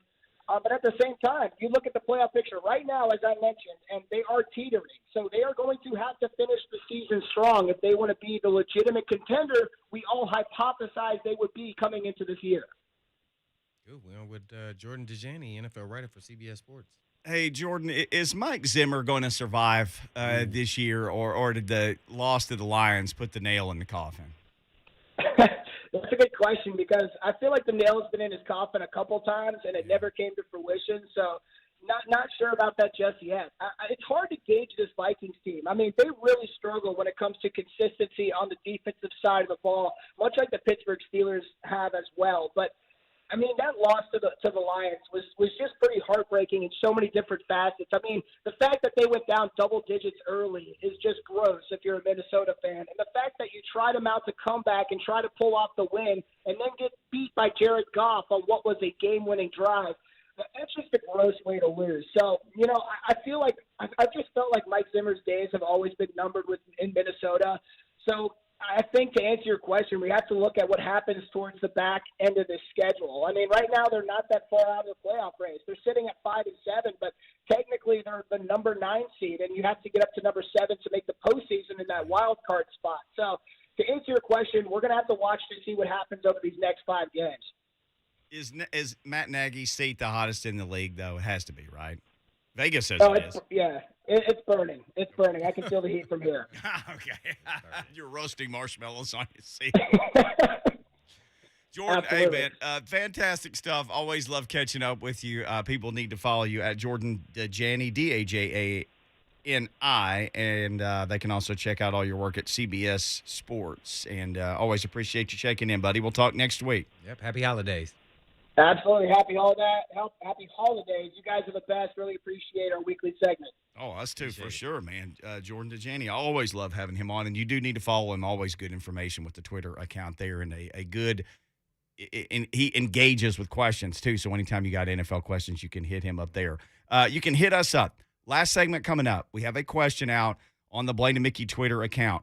But at the same time, you look at the playoff picture right now, as I mentioned, and they are teetering. So they are going to have to finish the season strong if they want to be the legitimate contender we all hypothesized they would be coming into this year. Good. We're on with Jordan Dajani, NFL writer for CBS Sports. Hey, Jordan, is Mike Zimmer going to survive this year, or did the loss to the Lions put the nail in the coffin? That's a good question because I feel like the nail's been in his coffin a couple times and it never came to fruition. So not sure about that just yet. It's hard to gauge this Vikings team. I mean, they really struggle when it comes to consistency on the defensive side of the ball, much like the Pittsburgh Steelers have as well. But I mean, that loss to the Lions was just pretty heartbreaking in so many different facets. I mean, the fact that they went down double digits early is just gross if you're a Minnesota fan. And the fact that you try to mount a comeback and try to pull off the win and then get beat by Jared Goff on what was a game-winning drive, that's just a gross way to lose. So, you know, I feel like I just felt like Mike Zimmer's days have always been numbered in Minnesota. So I think to answer your question, we have to look at what happens towards the back end of this schedule. I mean, right now they're not that far out of the playoff race. They're sitting at 5-7, but technically they're the number 9 seed, and you have to get up to number 7 to make the postseason in that wild card spot. So to answer your question, we're going to have to watch to see what happens over these next 5 games. Is Matt Nagy's seat the hottest in the league, though? It has to be, right? Vegas says Oh, it is. yeah. It's burning. It's burning. I can feel the heat from here. Okay. You're roasting marshmallows on your seat. Jordan, Absolutely. hey, man, fantastic stuff. Always love catching up with you. People need to follow you at Jordan Dajani, Dajani, and they can also check out all your work at CBS Sports. And always appreciate you checking in, buddy. We'll talk next week. Yep. Happy holidays. Absolutely. Happy holidays. You guys are the best. Really appreciate our weekly segment. Oh, us too, Appreciate for it. sure, man. Jordan Dajani, I always love having him on, and you do need to follow him. Always good information with the Twitter account there, and a good and he engages with questions, too. So anytime you got NFL questions, you can hit him up there. You can hit us up. Last segment coming up. We have a question out on the Blaine and Mickey Twitter account.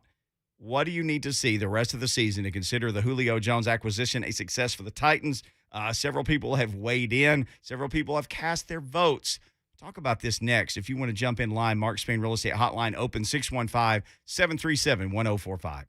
What do you need to see the rest of the season to consider the Julio Jones acquisition a success for the Titans? Several people have weighed in. Several people have cast their votes. Talk about this next. If you want to jump in line, Mark Spain Real Estate Hotline open 615-737-1045.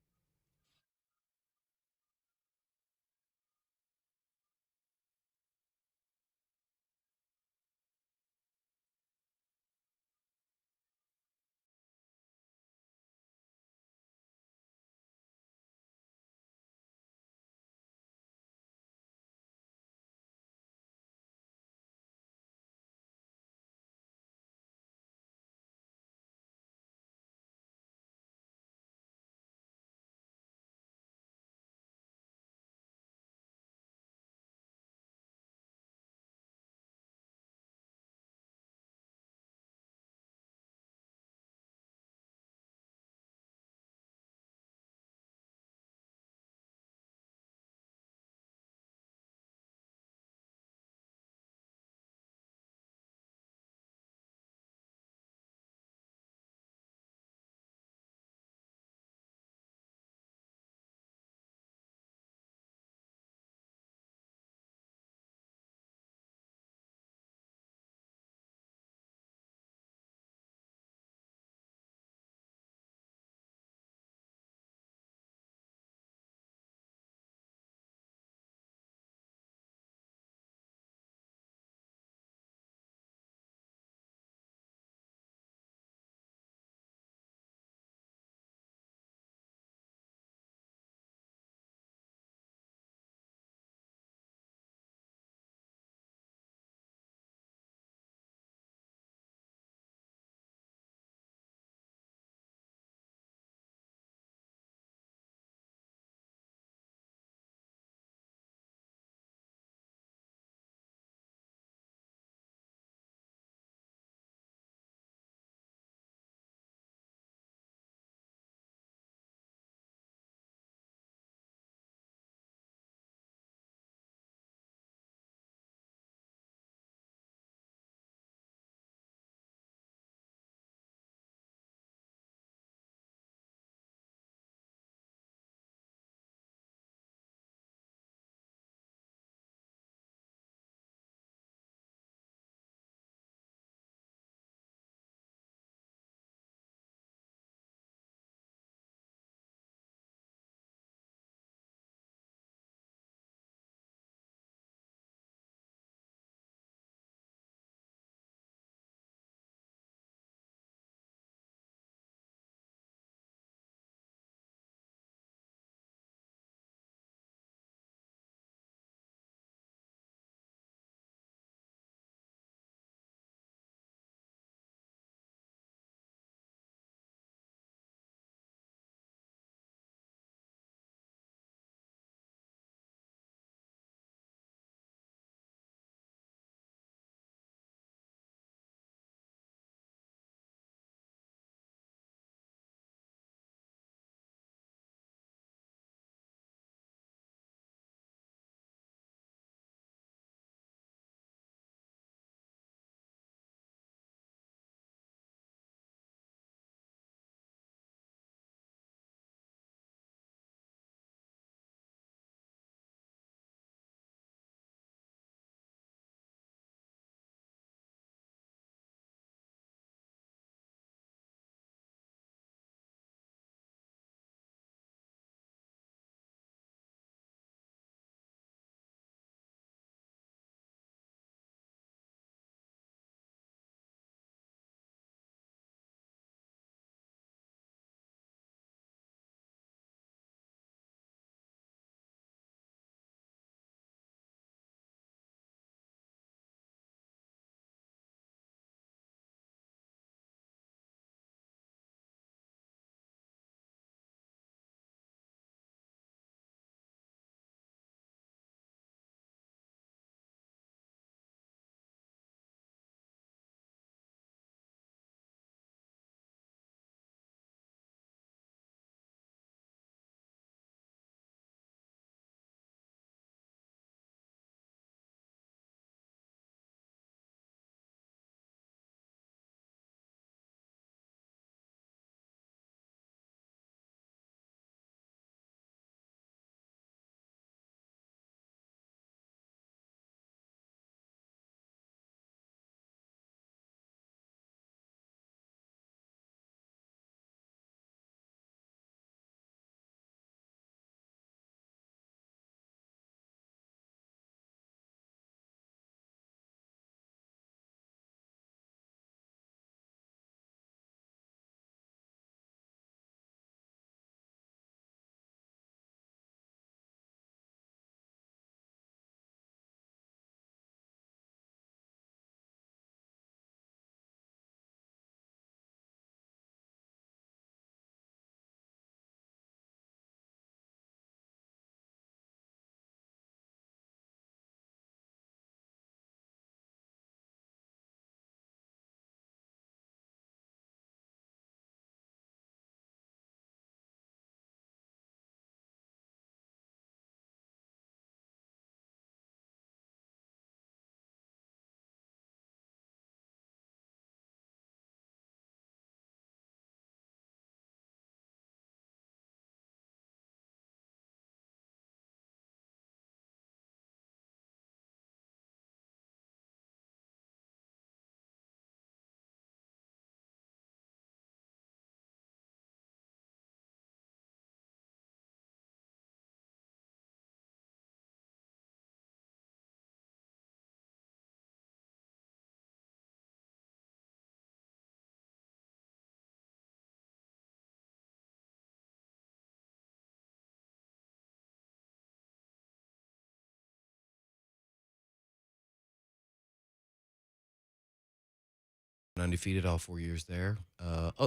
undefeated all 4 years there.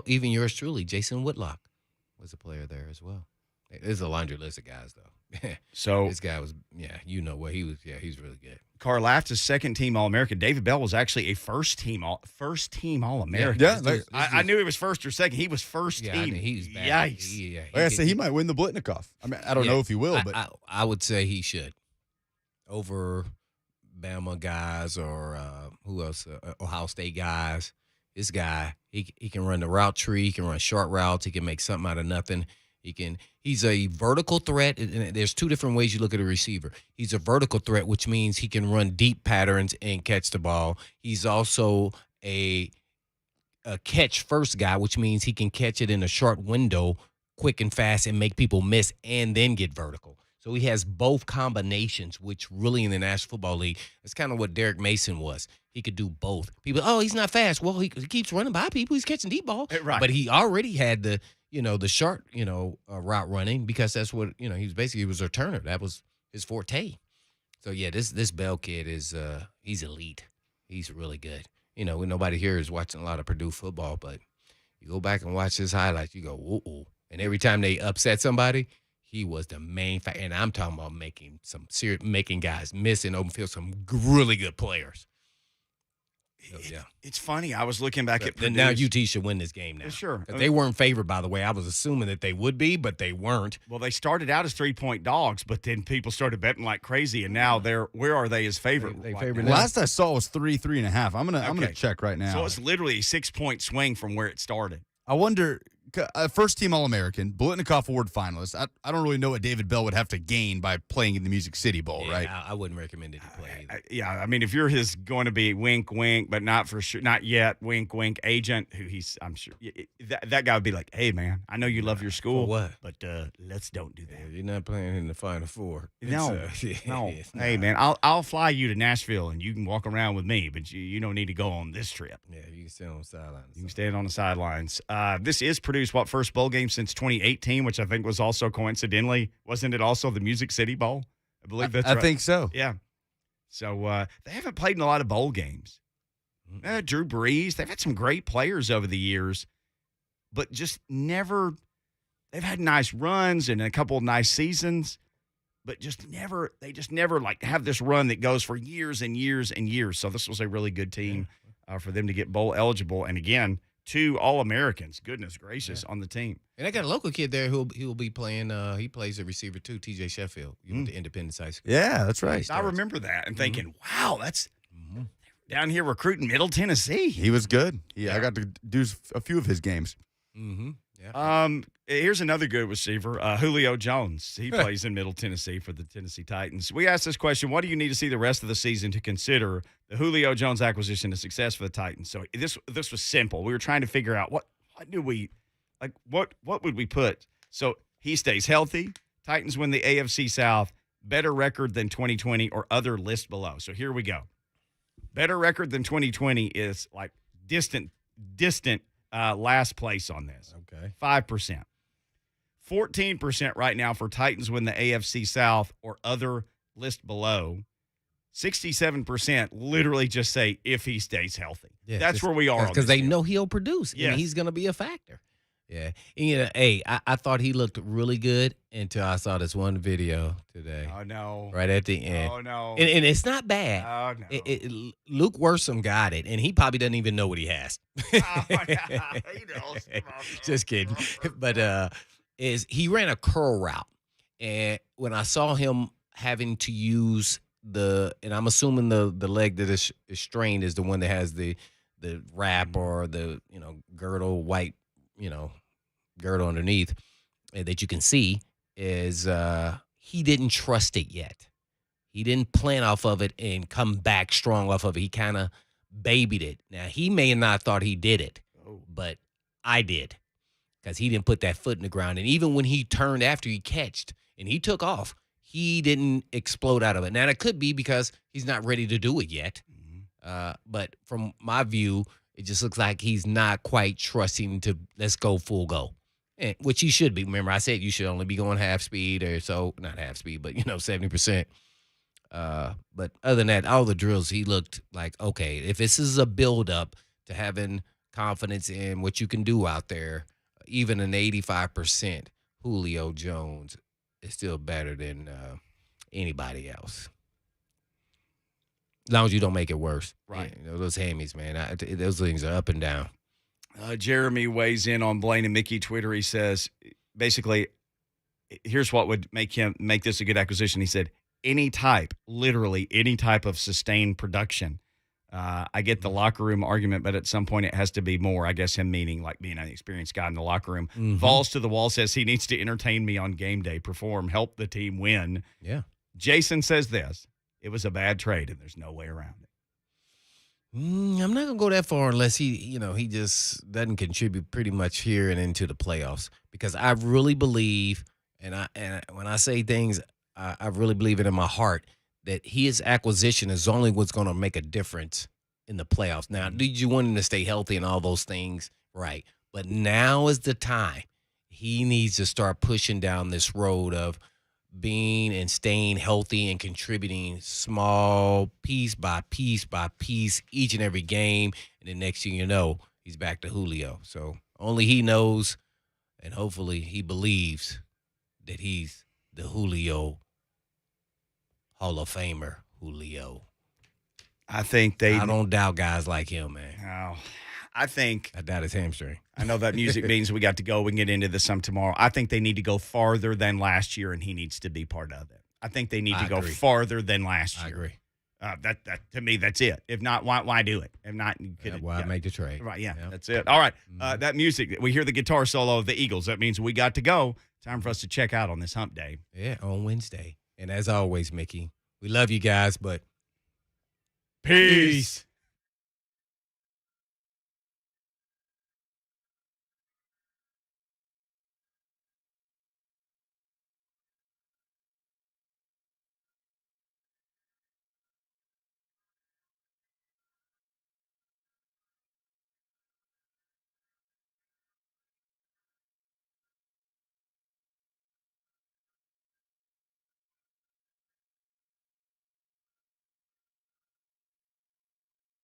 Even yours truly, Jason Whitlock, was a player there as well. There's a laundry list of guys, though. So this guy was, he was. Yeah, he's really good. Karlaftis is second-team All-American. David Bell was actually a first-team All-American. Yeah, I knew he was first or second. He was first Yeah, team. he's bad. Yikes. Like I said, he might win the Blitnikoff. I mean, I don't know if he will, but I would say he should over Bama guys or who else? Ohio State guys. This guy, he can run the route tree. He can run short routes. He can make something out of nothing. He's a vertical threat, and there's two different ways you look at a receiver. He's a vertical threat, which means he can run deep patterns and catch the ball. He's also a catch first guy, which means he can catch it in a short window, quick and fast, and make people miss and then get vertical. So he has both combinations, which really in the National Football League, it's kind of what Derek Mason was. He could do both. People, he's not fast. Well, he keeps running by people. He's catching deep ball. Right. But he already had the short, route running because that's what, he was a returner. That was his forte. So, yeah, this Bell kid is he's elite. He's really good. Nobody here is watching a lot of Purdue football, but you go back and watch his highlights, you go, ooh. And every time they upset somebody, he was the main factor. And I'm talking about making guys miss in open field, some really good players. So, yeah. It's funny. I was looking back at Purdue. Now UT should win this game now. Sure. They weren't favored, by the way. I was assuming that they would be, but they weren't. Well, they started out as 3-point dogs, but then people started betting like crazy, and now where are they as favorite? They favored last I saw was 3.5. I'm gonna check right now. So it's literally a 6-point swing from where it started. I wonder. First team All-American, Blitnikoff Award finalist. I don't really know what David Bell would have to gain by playing in the Music City Bowl, right? I wouldn't recommend it to play either. I mean, if you're his going to be wink, wink, but not for sure, not yet, wink, wink agent, who I'm sure that guy would be like, hey, man, I know you love your school, what? But let's don't do that. Yeah, you're not playing in the Final Four. No. Hey, man, I'll fly you to Nashville and you can walk around with me, but you don't need to go on this trip. Yeah, you can stay on the sidelines. You can stand on the sidelines. This is Purdue's first bowl game since 2018, which I think was also coincidentally, wasn't it also the Music City Bowl? I believe that's right. I think so. Yeah. So they haven't played in a lot of bowl games. Drew Brees, they've had some great players over the years, but just never – they've had nice runs and a couple of nice seasons, but they just never like have this run that goes for years and years and years. So this was a really good team for them to get bowl eligible. And again, 2 All-Americans, goodness gracious, on the team. And I got a local kid there who'll be playing. He plays a receiver too, T.J. Sheffield. You went to Independence High School. Yeah, that's right. I remember that and thinking, wow, that's down here recruiting Middle Tennessee. He was good. I got to do a few of his games. Mm-hmm. Yeah. Here's another good receiver, Julio Jones. He plays in Middle Tennessee for the Tennessee Titans. We asked this question: what do you need to see the rest of the season to consider the Julio Jones acquisition a success for the Titans? So this was simple. We were trying to figure out what would we put? So he stays healthy. Titans win the AFC South. Better record than 2020 or other list below. So here we go. Better record than 2020 is like distant last place on this. Okay. 5%. 14% right now for Titans win the AFC South or other list below. 67% literally just say if he stays healthy. Yeah, that's where we are. Because they know he'll produce. Yes. And he's going to be a factor. Yeah. And, I thought he looked really good until I saw this one video today. Oh, no. Right at the end. Oh, no. And it's not bad. Oh, no. Luke Worsham got it, and he probably doesn't even know what he has. Oh, my God. He knows. Just kidding. But he ran a curl route. And when I saw him having to use and I'm assuming the leg that is strained is the one that has the wrap or the, girdle, white, girdle underneath that you can see, is he didn't trust it yet. He didn't plan off of it and come back strong off of it. He kind of babied it. Now, he may have not thought he did it, but I did, because he didn't put that foot in the ground. And even when he turned after he catched and he took off, he didn't explode out of it. Now, that could be because he's not ready to do it yet. But from my view, it just looks like he's not quite trusting to let's go full go, which he should be. Remember, I said you should only be going half speed or so, not half speed, but 70%. But other than that, all the drills, he looked like, okay, if this is a build-up to having confidence in what you can do out there, even an 85% Julio Jones is still better than anybody else. As long as you don't make it worse. Right. You know, those hammies, man, those things are up and down. Jeremy weighs in on Blaine and Mickey Twitter. He says, basically, here's what would make this a good acquisition. He said, literally any type of sustained production. I get the locker room argument, but at some point it has to be more. I guess him meaning like being an experienced guy in the locker room. Vols to the Wall says he needs to entertain me on game day, perform, help the team win. Yeah. Jason says this. It was a bad trade, and there's no way around it. I'm not gonna go that far unless he just doesn't contribute pretty much here and into the playoffs. Because I really believe, and when I say things, I really believe it in my heart that his acquisition is only what's gonna make a difference in the playoffs. Now, did you want him to stay healthy and all those things, right? But now is the time he needs to start pushing down this road of being and staying healthy and contributing small piece by piece by piece each and every game. And the next thing you know, he's back to Julio. So only he knows, and hopefully he believes that he's the Julio Hall of Famer, Julio. I think I don't doubt guys like him, man. Oh, I doubt his hamstring. I know that music means we got to go. We can get into this some tomorrow. I think they need to go farther than last year, and he needs to be part of it. I think they need to go farther than last year. I agree. That to me, that's it. If not, why do it? If not, why make the trade? Right, yeah, that's it. All right, that music, we hear the guitar solo of the Eagles. That means we got to go. Time for us to check out on this hump day. Yeah, on Wednesday. And as always, Mickey, we love you guys, but peace.